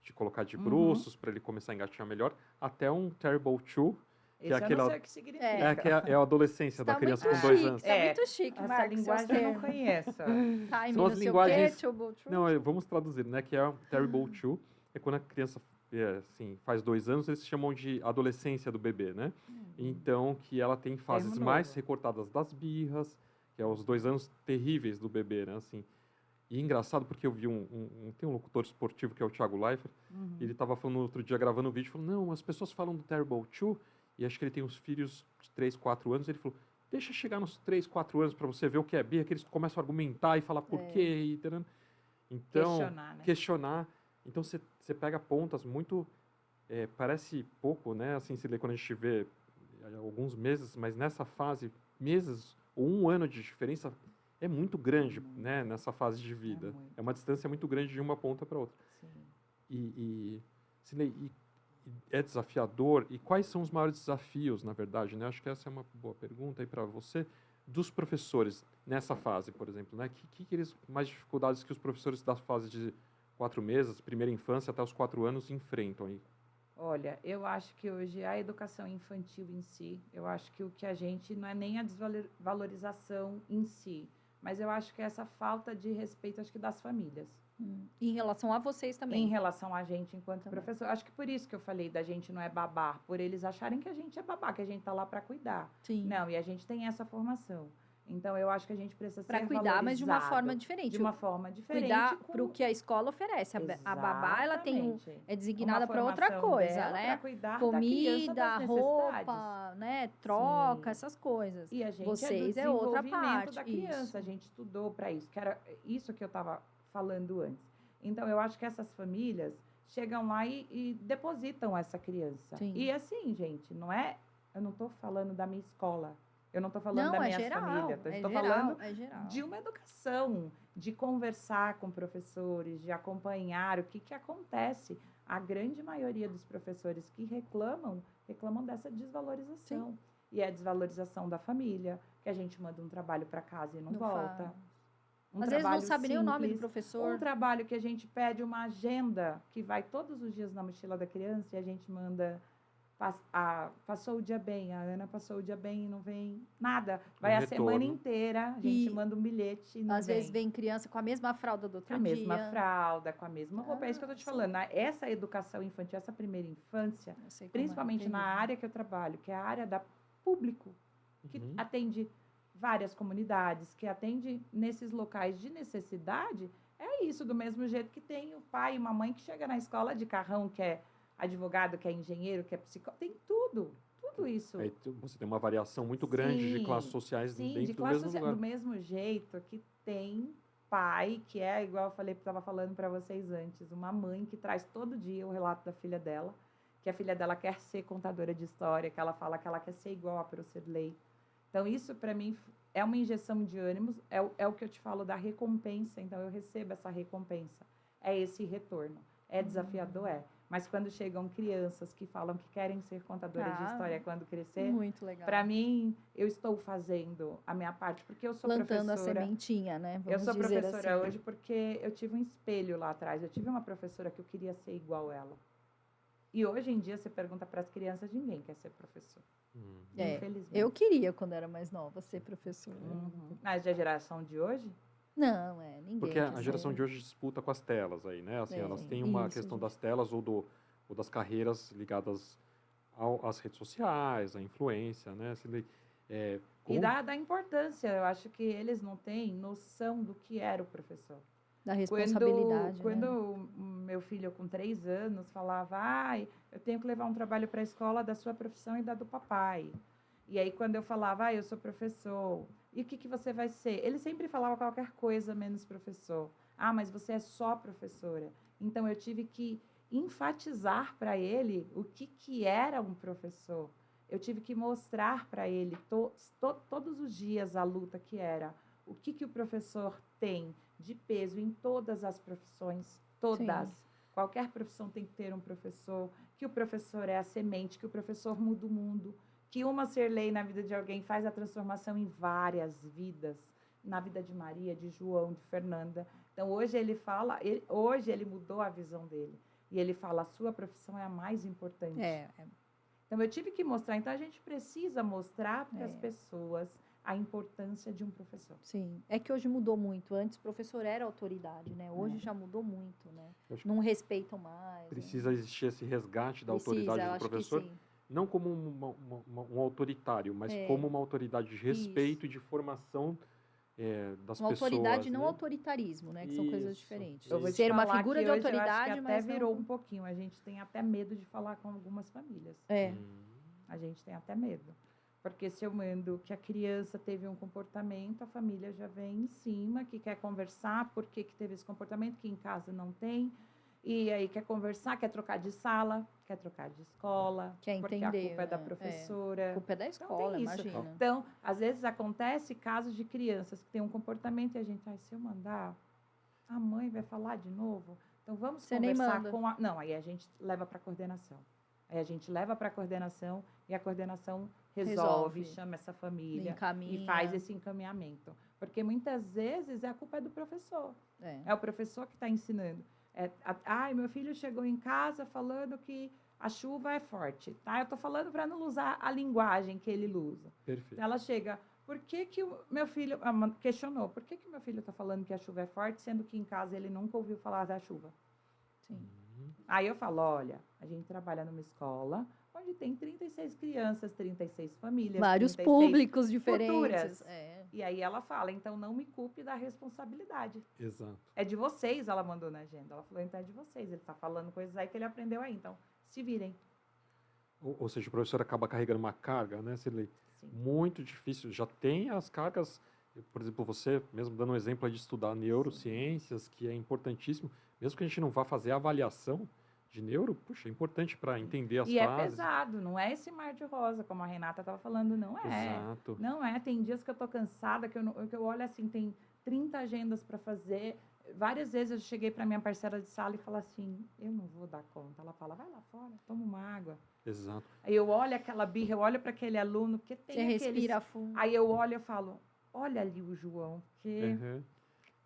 de colocar de bruços para ele começar a engatinhar melhor, até um terrible two, que é aquele, eu não sei o que significa. que é a adolescência da criança com 2 anos. Tá muito chique, essa Marcos, linguagem eu não conheço. São as linguagens... Não, vamos traduzir, né, que é o terrible two, é quando a criança assim, faz 2 anos, eles chamam de adolescência do bebê, né? Então, que ela tem fases mais recortadas das birras, que é os 2 anos terríveis do bebê, né? Assim, e engraçado porque eu vi tem um locutor esportivo que é o Thiago Leifert, ele estava falando outro dia, gravando um vídeo, falou, não, as pessoas falam do Terrible Two, e acho que ele tem uns filhos de 3, 4 anos, ele falou, deixa chegar nos 3, 4 anos para você ver o que é birra, que eles começam a argumentar e falar por quê, então, questionar. Então, você pega pontas muito... parece pouco, né? Assim, se lê quando a gente vê alguns meses, mas nessa fase, meses ou 1 ano de diferença é muito grande, né? Nessa fase de vida. É uma distância muito grande de uma ponta para outra. Sim. E é desafiador. E quais são os maiores desafios, na verdade, né? Acho que essa é uma boa pergunta aí para você. Dos professores nessa fase, por exemplo, né? Mais dificuldades que os professores da fase de 4 meses, primeira infância até os 4 anos enfrentam aí? Olha, eu acho que hoje a educação infantil em si, eu acho que o que a gente não é nem a desvalorização em si, mas eu acho que é essa falta de respeito, acho que das famílias. Em relação a vocês também. Em relação a gente enquanto professor. Acho que por isso que eu falei da gente não é babá, por eles acharem que a gente é babá, que a gente tá lá para cuidar. Sim. Não, e a gente tem essa formação. Então, eu acho que a gente precisa ser para cuidar, mas de uma forma diferente. De uma forma diferente. Cuidar para o que a escola oferece. A babá, ela é designada para outra coisa, né? Para cuidar comida, da criança, roupa, né? Troca, essas coisas. E a gente Vocês é outra parte da criança. Isso. A gente estudou para isso, que era isso que eu estava falando antes. Então, eu acho que essas famílias chegam lá e depositam essa criança. Sim. E assim, gente, eu não estou falando da minha escola. Eu não estou falando da minha família. Estou falando de uma educação, de conversar com professores, de acompanhar o que acontece. A grande maioria dos professores que reclamam dessa desvalorização. Sim. E é a desvalorização da família, que a gente manda um trabalho para casa e não volta. Às vezes não sabe nem o nome do professor. Um trabalho que a gente pede uma agenda, que vai todos os dias na mochila da criança e a gente manda... passou o dia bem, a Ana passou o dia bem e não vem nada. Vai a retorno. semana inteira, a gente manda um bilhete e não Às vezes vem criança com a mesma fralda do outro com a dia. mesma fralda, com a mesma roupa. É isso que eu tô te sim. falando. Essa educação infantil, essa primeira infância, Eu sei como principalmente na terrível. área que eu trabalho, que é a área da público, que atende várias comunidades, que atende nesses locais de necessidade, é isso, do mesmo jeito que tem o pai e uma mãe que chega na escola de carrão, que é advogado, que é engenheiro, que é psicólogo, tem tudo isso. Aí você tem uma variação muito grande de classes sociais dentro de do classe mesmo social, lugar. do mesmo jeito que tem pai, que é igual eu estava falando para vocês antes, uma mãe que traz todo dia o relato da filha dela, que a filha dela quer ser contadora de história, que ela fala que ela quer ser igual a Procedley. Então, isso, para mim, é uma injeção de ânimos, é o que eu te falo da recompensa. Então, eu recebo essa recompensa. É esse retorno. É desafiador, Mas quando chegam crianças que falam que querem ser contadoras de história quando crescer, muito legal. para mim, eu estou fazendo a minha parte, porque eu sou plantando professora. a sementinha, né? Vamos Eu sou dizer professora assim. hoje porque eu tive um espelho lá atrás. Eu tive uma professora que eu queria ser igual ela. E hoje em dia, você pergunta para as crianças, ninguém quer ser professor. Infelizmente. Eu queria, quando era mais nova, ser professora. Mas da geração de hoje? Não, ninguém. Porque a geração de hoje disputa com as telas aí, né? Assim, elas têm uma questão das telas ou das carreiras ligadas às redes sociais, à influência, né? Assim, E da importância. Eu acho que eles não têm noção do que era o professor. Da responsabilidade, Quando né? meu filho, com 3 anos, falava, eu tenho que levar um trabalho para a escola da sua profissão e da do papai. E aí, quando eu falava, eu sou professor, e o que você vai ser? Ele sempre falava qualquer coisa menos professor. Mas você é só professora. Então, eu tive que enfatizar para ele o que era um professor. Eu tive que mostrar para ele todos os dias a luta que era. O que o professor tem de peso em todas as profissões, todas. Sim. Qualquer profissão tem que ter um professor, que o professor é a semente, que o professor muda o mundo, que uma Sirley na vida de alguém faz a transformação em várias vidas, na vida de Maria, de João, de Fernanda. Então, hoje ele fala, hoje ele mudou a visão dele. E ele fala, a sua profissão é a mais importante. Então, eu tive que mostrar. Então, a gente precisa mostrar para as pessoas a importância de um professor. Sim, é que hoje mudou muito. Antes o professor era autoridade, né? Hoje já mudou muito, né? Não respeitam mais. Precisa existir esse resgate da autoridade do professor, não como um autoritário, mas como uma autoridade de respeito e de formação das pessoas. Uma autoridade, não autoritarismo, né? Que são coisas diferentes. Eu vou ser uma figura de autoridade, eu acho que mas até virou um pouquinho. A gente tem até medo de falar com algumas famílias. A gente tem até medo. Porque se eu mando que a criança teve um comportamento, a família já vem em cima, que quer conversar, por que teve esse comportamento, que em casa não tem. E aí quer conversar, quer trocar de sala, quer trocar de escola. Quer porque entender, a culpa é da professora. A culpa é da escola, então, imagina. Então, às vezes acontece casos de crianças que têm um comportamento e a gente, se eu mandar, a mãe vai falar de novo. Então, vamos conversar com a... Não, aí a gente leva para a coordenação. Aí a gente leva para a coordenação e a coordenação resolve, chama essa família e faz esse encaminhamento. Porque muitas vezes a culpa é do professor. É o professor que está ensinando. Meu filho chegou em casa falando que a chuva é forte. Tá? Eu estou falando para não usar a linguagem que ele usa. Perfeito. Ela chega, por que o meu filho... questionou, por que o meu filho está falando que a chuva é forte, sendo que em casa ele nunca ouviu falar da chuva? Sim. Aí eu falo, olha, a gente trabalha numa escola onde tem 36 crianças, 36 famílias, vários 36 públicos diferentes. E aí ela fala, então não me culpe da responsabilidade. Exato. É de vocês, ela mandou na agenda. Ela falou, então é de vocês. Ele está falando coisas aí que ele aprendeu aí, então se virem. Ou seja, o professor acaba carregando uma carga, né, Sirley? Sim. Muito difícil. Já tem as cargas, por exemplo, você mesmo dando um exemplo aí de estudar neurociências, que é importantíssimo, mesmo que a gente não vá fazer a avaliação de neuro, puxa, é importante para entender as fases. E é pesado, não é esse mar de rosa, como a Renata estava falando, não é. Exato. Não é, tem dias que eu estou cansada, que eu olho assim, tem 30 agendas para fazer. Várias vezes eu cheguei para minha parceira de sala e falei assim, eu não vou dar conta. Ela fala, vai lá fora, toma uma água. Exato. Aí eu olho aquela birra, eu olho para aquele aluno, que tem Você respira fundo. Aí eu olho e falo, olha ali o João, que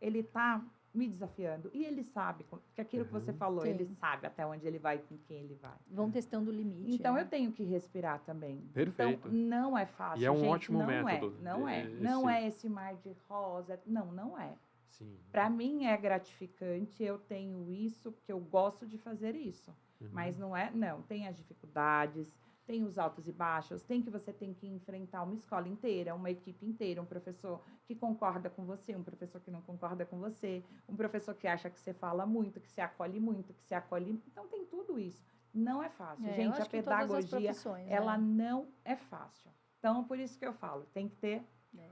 ele tá me desafiando. E ele sabe, que aquilo que você falou, Sim. ele sabe até onde ele vai, com quem ele vai. Vão testando o limite. Então, eu tenho que respirar também. Perfeito. Então, não é fácil, E é um gente, ótimo não método. Não é. Não é esse mar de rosa. Não é. Sim. Para mim é gratificante, eu tenho isso, porque eu gosto de fazer isso. Mas não é, não. Tem as dificuldades, tem os altos e baixos, você tem que enfrentar uma escola inteira, uma equipe inteira, um professor que concorda com você, um professor que não concorda com você, um professor que acha que você fala muito, que se acolhe muito, que se acolhe. Então tem tudo isso. Não é fácil. Gente, a pedagogia, ela não é fácil. Então, por isso que eu falo, tem que ter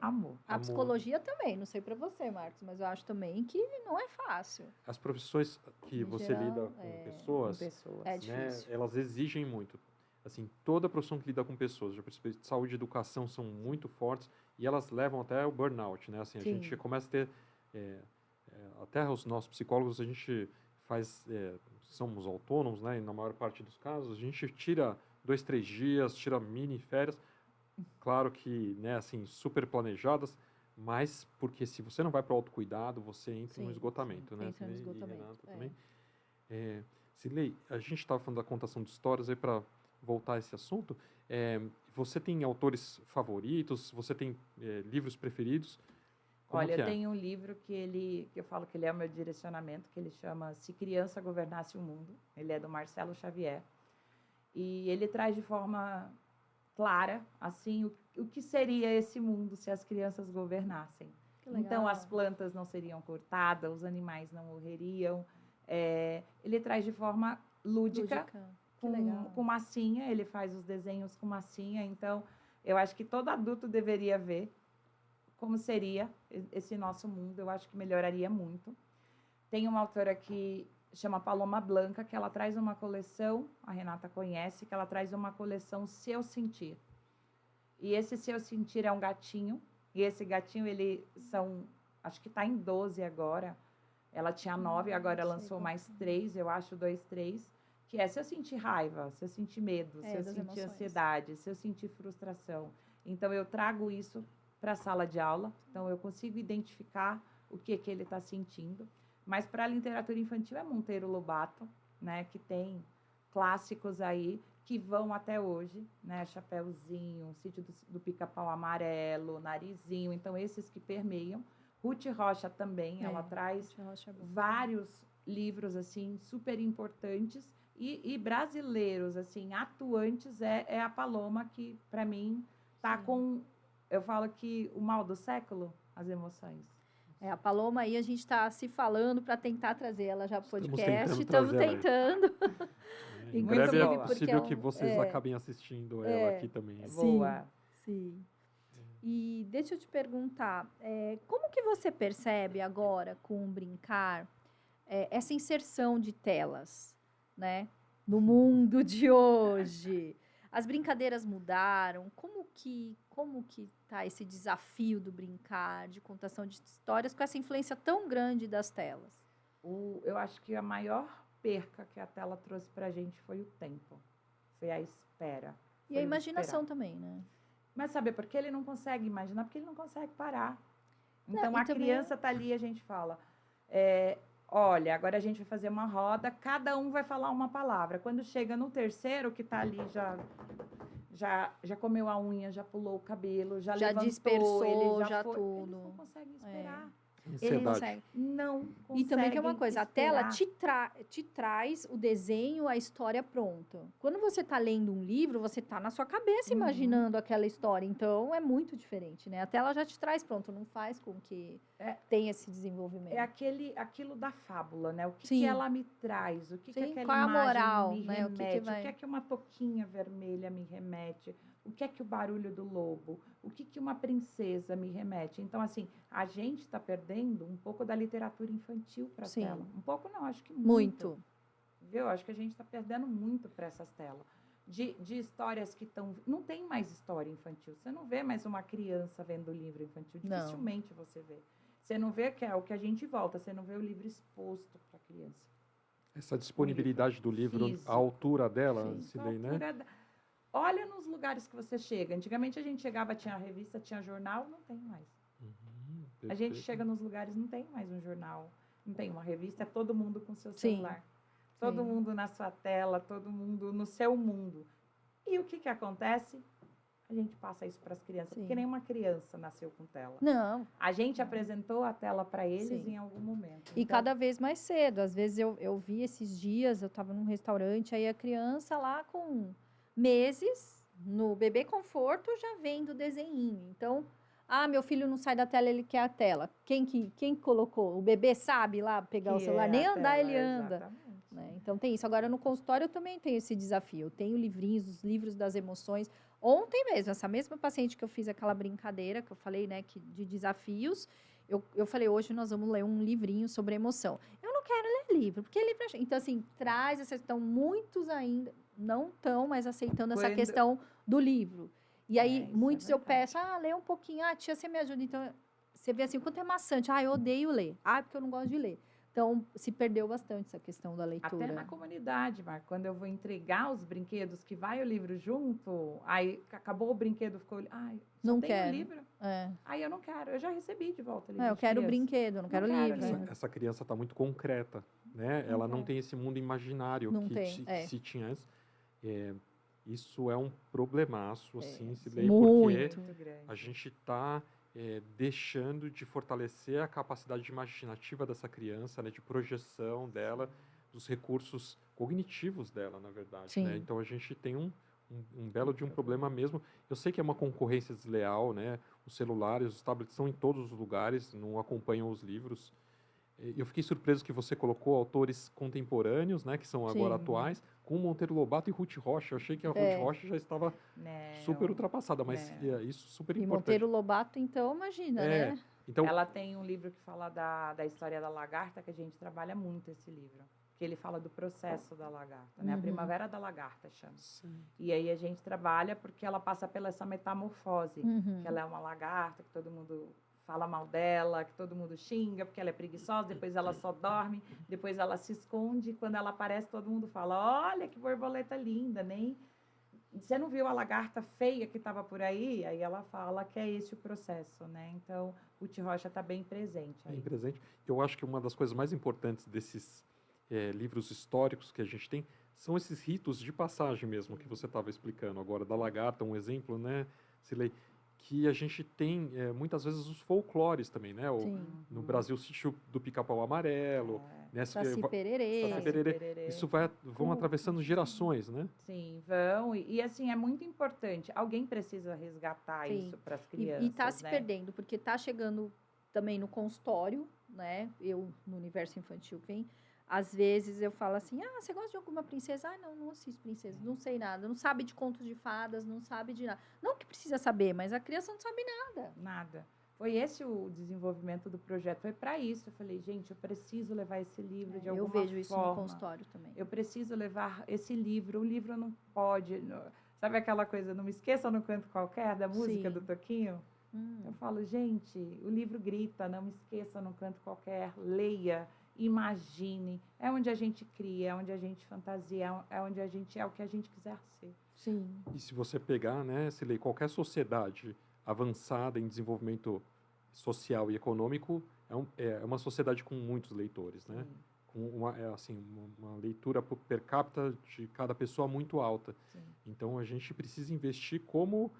amor. A psicologia também, não sei para você, Marcos, mas eu acho também que não é fácil. As profissões que você lida com pessoas, é difícil. Né, elas exigem muito. Assim, toda profissão que lida com pessoas, já percebi, saúde e educação são muito fortes e elas levam até o burnout, né? Assim, a gente começa a ter, até os nossos psicólogos, a gente faz, somos autônomos, né? E na maior parte dos casos, a gente tira 2, 3 dias, tira mini férias, claro que, né, assim, super planejadas, mas porque se você não vai para o autocuidado, você entra no esgotamento, né? Entra no esgotamento, e Renata também. Silei, a gente estava falando da contação de histórias aí para voltar a esse assunto. Você tem autores favoritos? Você tem livros preferidos? Olha, eu tenho um livro que eu falo que ele é o meu direcionamento, que ele chama Se Criança Governasse o Mundo. Ele é do Marcelo Xavier. E ele traz de forma clara, assim, o que seria esse mundo se as crianças governassem. Então, as plantas não seriam cortadas, os animais não morreriam. Ele traz de forma lúdica. Com massinha, ele faz os desenhos com massinha, então eu acho que todo adulto deveria ver como seria esse nosso mundo, eu acho que melhoraria muito. Tem uma autora que chama Paloma Blanca, que ela traz uma coleção, a Renata conhece, que ela traz uma coleção Seu Sentir. E esse Seu Sentir é um gatinho, e esse gatinho, acho que está em 12 agora, ela tinha 9, agora ela lançou mais 3, eu acho, 2, 3, que é se eu sentir raiva, se eu sentir medo, se eu sentir ansiedade, se eu sentir frustração. Então, eu trago isso para a sala de aula, então eu consigo identificar o que ele está sentindo. Mas para a literatura infantil é Monteiro Lobato, né, que tem clássicos aí que vão até hoje, né, Chapeuzinho, Sítio do Pica-Pau Amarelo, Narizinho, então esses que permeiam. Ruth Rocha também, ela traz vários livros assim super importantes e brasileiros assim atuantes. É a Paloma que para mim tá com, eu falo que o mal do século, as emoções. A Paloma aí a gente está se falando para tentar trazer ela já para o podcast. Estamos tentando. Em breve é possível que vocês acabem assistindo ela aqui também. Boa. Sim. E deixa eu te perguntar, como que você percebe agora com o Brincar essa inserção de telas, né, no mundo de hoje? As brincadeiras mudaram? Como que tá esse desafio do Brincar, de contação de histórias, com essa influência tão grande das telas? Eu acho que a maior perca que a tela trouxe para a gente foi o tempo. Foi a espera. E a imaginação também, né? Mas sabe por que ele não consegue imaginar? Porque ele não consegue parar. Então, a criança está ali, a gente fala, olha, agora a gente vai fazer uma roda, cada um vai falar uma palavra. Quando chega no terceiro, que está ali já comeu a unha, já pulou o cabelo, já levantou, dispersou, ele já foi, tudo. eles não conseguem esperar. Ele não consegue. E também que é uma coisa, a tela te traz o desenho, a história pronta. Quando você está lendo um livro, você está na sua cabeça imaginando aquela história. Então, é muito diferente, né? A tela já te traz pronto, não faz com que tenha esse desenvolvimento. É aquilo da fábula, né? O que ela me traz, o que aquela qual imagem moral, me né? remete, o que é que uma toquinha vermelha me remete, o que é que o barulho do lobo, o que uma princesa me remete. Então, assim, a gente está perdendo um pouco da literatura infantil para a tela. Um pouco não, acho que muito. Viu? Acho que a gente está perdendo muito para essas telas. De histórias que estão... Não tem mais história infantil. Você não vê mais uma criança vendo livro infantil. Dificilmente você vê. Você não vê que é o que a gente volta. Você não vê o livro exposto para a criança. Essa disponibilidade do livro, físico, a altura dela, Silei, né? Olha nos lugares que você chega. Antigamente a gente chegava, tinha revista, tinha jornal, não tem mais. A gente chega nos lugares, não tem mais um jornal. Não tem uma revista, é todo mundo com seu celular. Todo mundo na sua tela, todo mundo no seu mundo. E o que acontece? A gente passa isso para as crianças, porque nenhuma criança nasceu com tela. Não. A gente apresentou a tela para eles em algum momento. E então, cada vez mais cedo. Às vezes eu vi esses dias, eu estava num restaurante, aí a criança lá com meses, no bebê conforto, já vendo o desenhinho. Então, meu filho não sai da tela, ele quer a tela. Quem colocou? O bebê sabe lá pegar o celular? Nem andar ele anda. Né? Então, tem isso. Agora, no consultório, eu também tenho esse desafio. Eu tenho livrinhos, os livros das emoções. Ontem mesmo, essa mesma paciente que eu fiz aquela brincadeira, que eu falei, né, de desafios, eu falei, hoje nós vamos ler um livrinho sobre emoção. Eu não quero ler livro, porque livro... Então, assim, traz essa questão, muitos ainda não estão mais aceitando essa questão do livro. E aí, muitos eu peço, lê um pouquinho, tia, você me ajuda. Então, você vê assim, o quanto é maçante. Eu odeio ler. Porque eu não gosto de ler. Então, se perdeu bastante essa questão da leitura. Até na comunidade, Marco, quando eu vou entregar os brinquedos, que vai o livro junto, aí acabou o brinquedo, ficou, não tem quero. O livro? Aí eu não quero, eu já recebi de volta o livro. Eu quero o brinquedo, não quero o livro. Essa criança está muito concreta, né? Ela não tem esse mundo imaginário se tinha antes. Isso é um problemaço, assim, se lê, porque a gente está deixando de fortalecer a capacidade imaginativa dessa criança, né, de projeção dela, dos recursos cognitivos dela, na verdade. Né? Então, a gente tem um belo de um problema mesmo. Eu sei que é uma concorrência desleal, né? Os celulares, os tablets estão em todos os lugares, não acompanham os livros. Eu fiquei surpreso que você colocou autores contemporâneos, né, que são agora atuais, com Monteiro Lobato e Ruth Rocha. Eu achei que a Ruth Rocha já estava super ultrapassada, mas isso super importante. E Monteiro Lobato, então, imagina, né? Então, ela tem um livro que fala da história da lagarta, que a gente trabalha muito esse livro. Que ele fala do processo da lagarta, né? A Primavera da Lagarta chama. E aí a gente trabalha porque ela passa pela essa metamorfose, que ela é uma lagarta, que todo mundo fala mal dela, que todo mundo xinga, porque ela é preguiçosa, depois ela só dorme, depois ela se esconde, e quando ela aparece todo mundo fala, olha que borboleta linda, nem... Você não viu a lagarta feia que estava por aí? Aí ela fala que é esse o processo, né? Então, o Ruth Rocha está bem presente aí. Bem presente. Eu acho que uma das coisas mais importantes desses livros históricos que a gente tem são esses ritos de passagem mesmo, que você estava explicando agora, da lagarta, um exemplo, né, Cilei? Que a gente tem, muitas vezes, os folclores também, né? No Brasil, o sítio do Pica-Pau Amarelo, né? Saci Pererê. Isso vão atravessando gerações, né? Sim, vão. E assim, é muito importante. Alguém precisa resgatar isso para as crianças, E está se perdendo, porque está chegando também no consultório, né? Eu, no universo infantil, às vezes eu falo assim, você gosta de alguma princesa? Não assisto princesa, não sei nada. Não sabe de contos de fadas, não sabe de nada. Não que precisa saber, mas a criança não sabe nada. Nada. Foi esse o desenvolvimento do projeto, foi para isso. Eu falei, gente, eu preciso levar esse livro de alguma forma. Eu vejo isso no consultório também. Eu preciso levar esse livro. O livro não pode... Sabe aquela coisa, não me esqueça no canto qualquer, da música do Toquinho? Eu falo, gente, o livro grita, não me esqueça no canto qualquer, leia. Imagine, é onde a gente cria, é onde a gente fantasia, é onde a gente é o que a gente quiser ser. Sim. E se você pegar, né, se lê qualquer sociedade avançada em desenvolvimento social e econômico, é uma sociedade com muitos leitores, né? Com uma leitura per capita de cada pessoa muito alta. Então a gente precisa investir como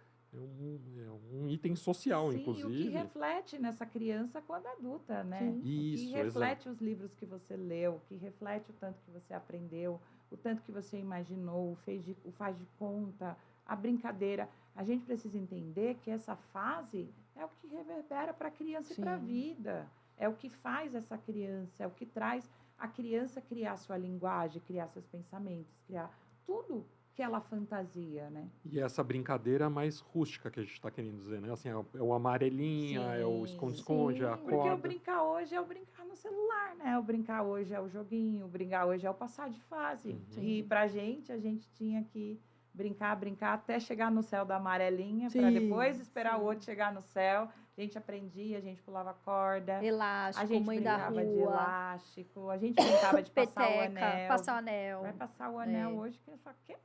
um item social, inclusive. E o que reflete nessa criança quando adulta, né? Isso, o que reflete os livros que você leu, o que reflete o tanto que você aprendeu, o tanto que você imaginou, o faz de conta, a brincadeira. A gente precisa entender que essa fase é o que reverbera para a criança e para a vida. É o que faz essa criança, é o que traz a criança criar sua linguagem, criar seus pensamentos, criar tudo que ela fantasia, né? E essa brincadeira mais rústica que a gente está querendo dizer, né? Assim, é o amarelinha, é o esconde-esconde, é a corda. Porque o brincar hoje é o brincar no celular, né? O brincar hoje é o joguinho, o brincar hoje é o passar de fase. E pra gente, a gente tinha que brincar até chegar no céu da amarelinha, para depois esperar o outro chegar no céu. A gente aprendia, a gente pulava corda. Elástico, a gente mãe da rua. brincava de elástico, a gente brincava de Peteca, passar o anel. Passar o anel. Vai passar o anel hoje, que só quer...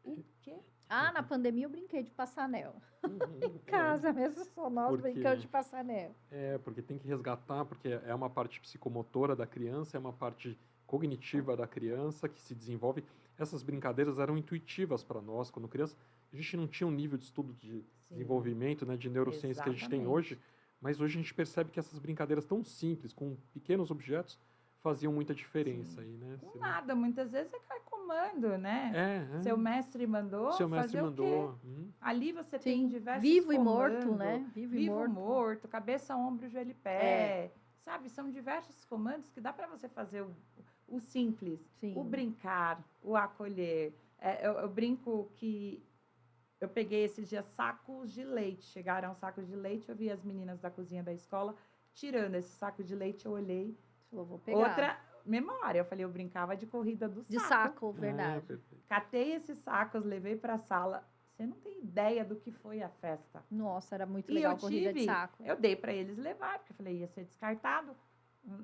O quê? Na pandemia eu brinquei de passar anel. Em casa mesmo, só nós brincando de passar anel. Porque tem que resgatar, porque é uma parte psicomotora da criança, é uma parte cognitiva da criança que se desenvolve. Essas brincadeiras eram intuitivas para nós quando criança. A gente não tinha um nível de estudo de desenvolvimento, né, de neurociência que a gente tem hoje, mas hoje a gente percebe que essas brincadeiras tão simples, com pequenos objetos, faziam muita diferença aí, né? Com nada, muitas vezes é comando, né? É. Seu mestre mandou fazer o quê? Ali você tem diversos vivo comandos. E morto, né? Vivo e morto, cabeça, ombro, joelho e pé. Sabe, são diversos comandos que dá para você fazer o simples, o brincar, o acolher. Eu brinco que eu peguei esses dias sacos de leite. Chegaram sacos de leite, eu vi as meninas da cozinha da escola tirando esse saco de leite, eu olhei. Vou pegar. Outra memória, eu falei, eu brincava de corrida do saco. De saco, verdade. Catei esses sacos, levei para a sala. Você não tem ideia do que foi a festa. Nossa, era muito legal a corrida de saco. Eu dei para eles levar, porque eu falei, ia ser descartado.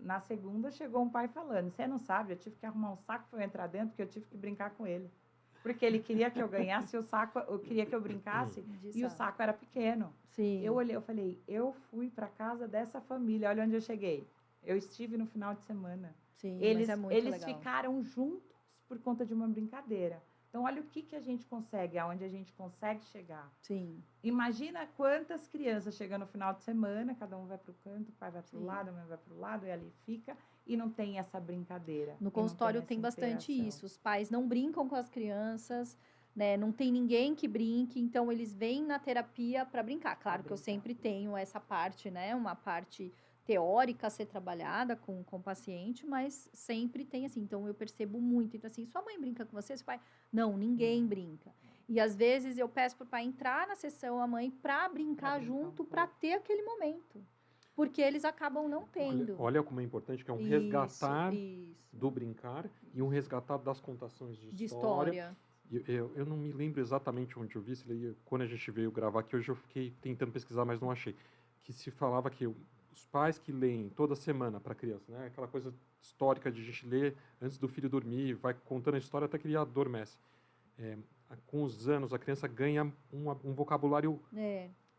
Na segunda, chegou um pai falando, você não sabe, eu tive que arrumar um saco para eu entrar dentro, porque eu tive que brincar com ele. Porque ele queria que eu ganhasse o saco, eu queria que eu brincasse, e o saco era pequeno. Sim. Eu olhei, eu falei, eu fui para casa dessa família, olha onde eu cheguei. Eu estive no final de semana. Sim, eles mas é muito eles legal. ficaram juntos por conta de uma brincadeira. Então, olha o que a gente consegue, aonde a gente consegue chegar. Sim. Imagina quantas crianças chegam no final de semana, cada um vai para o canto, o pai vai para o lado, a mãe vai para o lado, e ali fica, e não tem essa brincadeira. No consultório tem bastante isso. Os pais não brincam com as crianças, né? Não tem ninguém que brinque, então eles vêm na terapia para brincar. Claro que eu sempre tenho essa parte, né? Uma parte teórica a ser trabalhada com o paciente, mas sempre tem assim. Então, eu percebo muito. Então, assim, sua mãe brinca com você? Seu pai? Não, ninguém brinca. E, às vezes, eu peço para o pai entrar na sessão, a mãe, para brincar junto, para ter aquele momento. Porque eles acabam não tendo. Olha como é importante, que é um resgatar do brincar e um resgatar das contações de história. Eu não me lembro exatamente onde eu vi, quando a gente veio gravar aqui, hoje eu fiquei tentando pesquisar, mas não achei. Que se falava que os pais que leem toda semana para a criança, né? Aquela coisa histórica de a gente ler antes do filho dormir, vai contando a história até que ele adormece. Com os anos, a criança ganha um vocabulário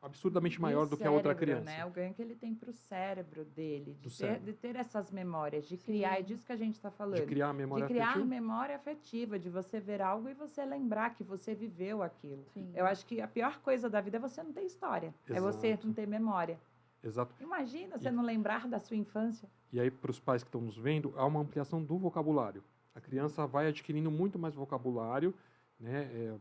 absurdamente maior do que a outra criança. Né? O ganho que ele tem para o cérebro dele, de ter essas memórias, de criar, é disso que a gente está falando. De criar a memória afetiva. De criar afetiva. memória afetiva, de você ver algo e você lembrar que você viveu aquilo. Sim. Eu acho que a pior coisa da vida é você não ter história. Exato. É você não ter memória. Exato. Imagina você não lembrar da sua infância. E aí, para os pais que estão nos vendo, há uma ampliação do vocabulário. A criança vai adquirindo muito mais vocabulário, né?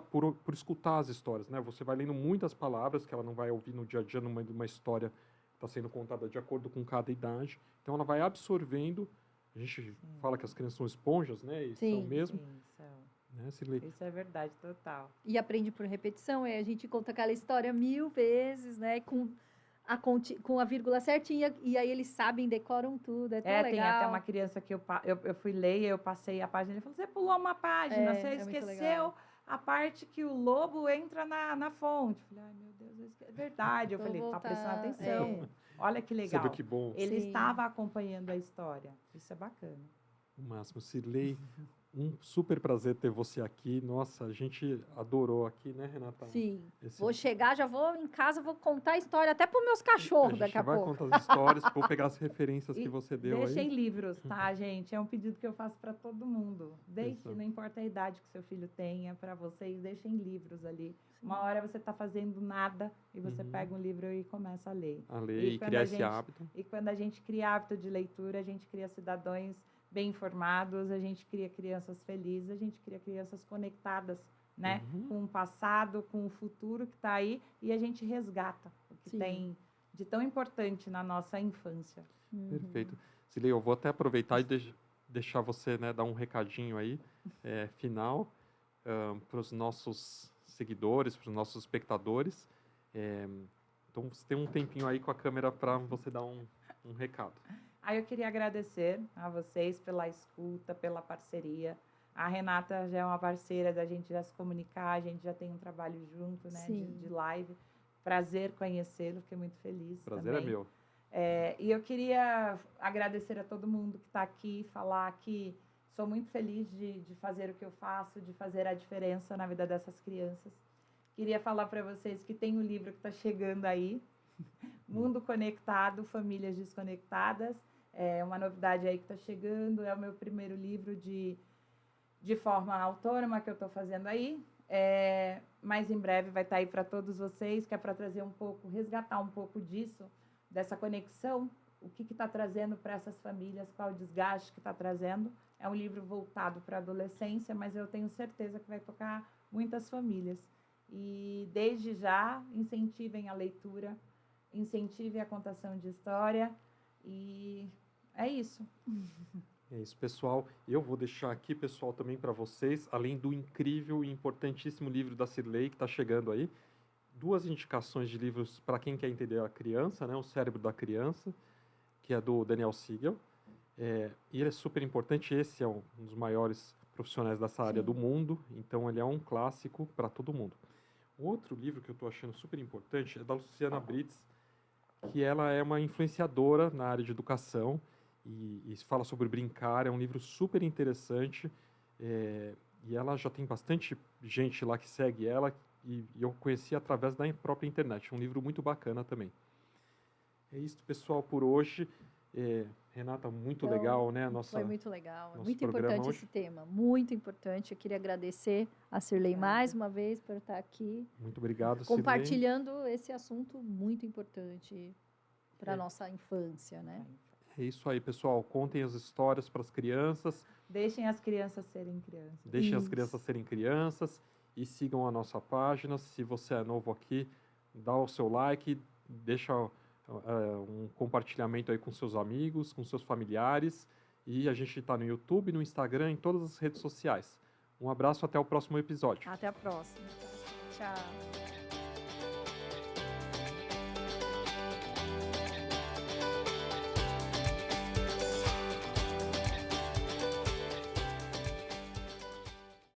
Por escutar as histórias, né? Você vai lendo muitas palavras que ela não vai ouvir no dia a dia numa história que está sendo contada de acordo com cada idade. Então, ela vai absorvendo. A gente fala que as crianças são esponjas, né? E são mesmo. Sim, são. Né? Isso é verdade, total. E aprende por repetição. A gente conta aquela história 1000 vezes, né? Com a vírgula certinha. E aí eles sabem, decoram tudo. É tão legal. Tem até uma criança que eu fui ler e eu passei a página. Ele falou, você pulou uma página, você esqueceu a parte que o lobo entra na fonte. Eu falei, ai meu Deus, é verdade. Eu falei, tá prestando atenção. Olha que legal. Você viu que bom. Ele estava acompanhando a história. Isso é bacana. O máximo. Cirlei, um super prazer ter você aqui. Nossa, a gente adorou aqui, né, Renata? Sim. Vou chegar, já vou em casa, vou contar a história até para os meus cachorros daqui a pouco. A gente vai contar as histórias, vou pegar as referências que você deu aí. Deixem livros, tá, gente? É um pedido que eu faço para todo mundo. Não importa a idade que seu filho tenha, para vocês, deixem livros ali. Uma hora você está fazendo nada e você pega um livro e começa a ler. A ler e criar esse hábito. E quando a gente cria hábito de leitura, a gente cria cidadãos bem informados, a gente cria crianças felizes, a gente cria crianças conectadas, né? Com o passado, com o futuro que está aí, e a gente resgata o que tem de tão importante na nossa infância. Perfeito. Cirlei, eu vou até aproveitar e deixar você, né, dar um recadinho aí, final, para os nossos seguidores, para os nossos espectadores. Então, você tem um tempinho aí com a câmera para você dar um recado. Eu queria agradecer a vocês pela escuta, pela parceria. A Renata já é uma parceira da gente já se comunicar, a gente já tem um trabalho junto, né, de live. Prazer conhecê-lo, fiquei muito feliz. Prazer também. É meu. E eu queria agradecer a todo mundo que está aqui, falar que Sou muito feliz de fazer o que eu faço, de fazer a diferença na vida dessas crianças. Queria falar para vocês que tem um livro que está chegando aí, Mundo Conectado, Famílias Desconectadas. É uma novidade aí que está chegando, é o meu primeiro livro de forma autônoma que eu estou fazendo aí. Mas em breve vai estar aí para todos vocês, que é para trazer um pouco, resgatar um pouco disso, dessa conexão, o que está trazendo para essas famílias, qual o desgaste que está trazendo. É um livro voltado para a adolescência, mas eu tenho certeza que vai tocar muitas famílias. E desde já, incentivem a leitura, incentivem a contação de história, e é isso. É isso, pessoal. Eu vou deixar aqui, pessoal, também para vocês, além do incrível e importantíssimo livro da Cirlei, que está chegando aí, 2 indicações de livros para quem quer entender a criança, né? O Cérebro da Criança, que é do Daniel Siegel. E ele é super importante, esse é um dos maiores profissionais dessa área do mundo, então ele é um clássico para todo mundo. Outro livro que eu estou achando super importante é da Luciana Britz, que ela é uma influenciadora na área de educação e fala sobre brincar, é um livro super interessante, e ela já tem bastante gente lá que segue ela, e eu conheci através da própria internet, um livro muito bacana também. É isso, pessoal, por hoje. Renata, muito legal, né? Foi muito legal, é muito programa importante hoje. esse tema, muito importante. Eu queria agradecer a Cirlei mais uma vez por estar aqui. Muito obrigado, compartilhando esse assunto muito importante para a nossa infância, né? É isso aí, pessoal. Contem as histórias para as crianças. Deixem as crianças serem crianças. Deixem as crianças serem crianças e sigam a nossa página. Se você é novo aqui, dá o seu like, deixa um compartilhamento aí com seus amigos, com seus familiares. E a gente está no YouTube, no Instagram, em todas as redes sociais. Um abraço, até o próximo episódio. Até a próxima. Tchau.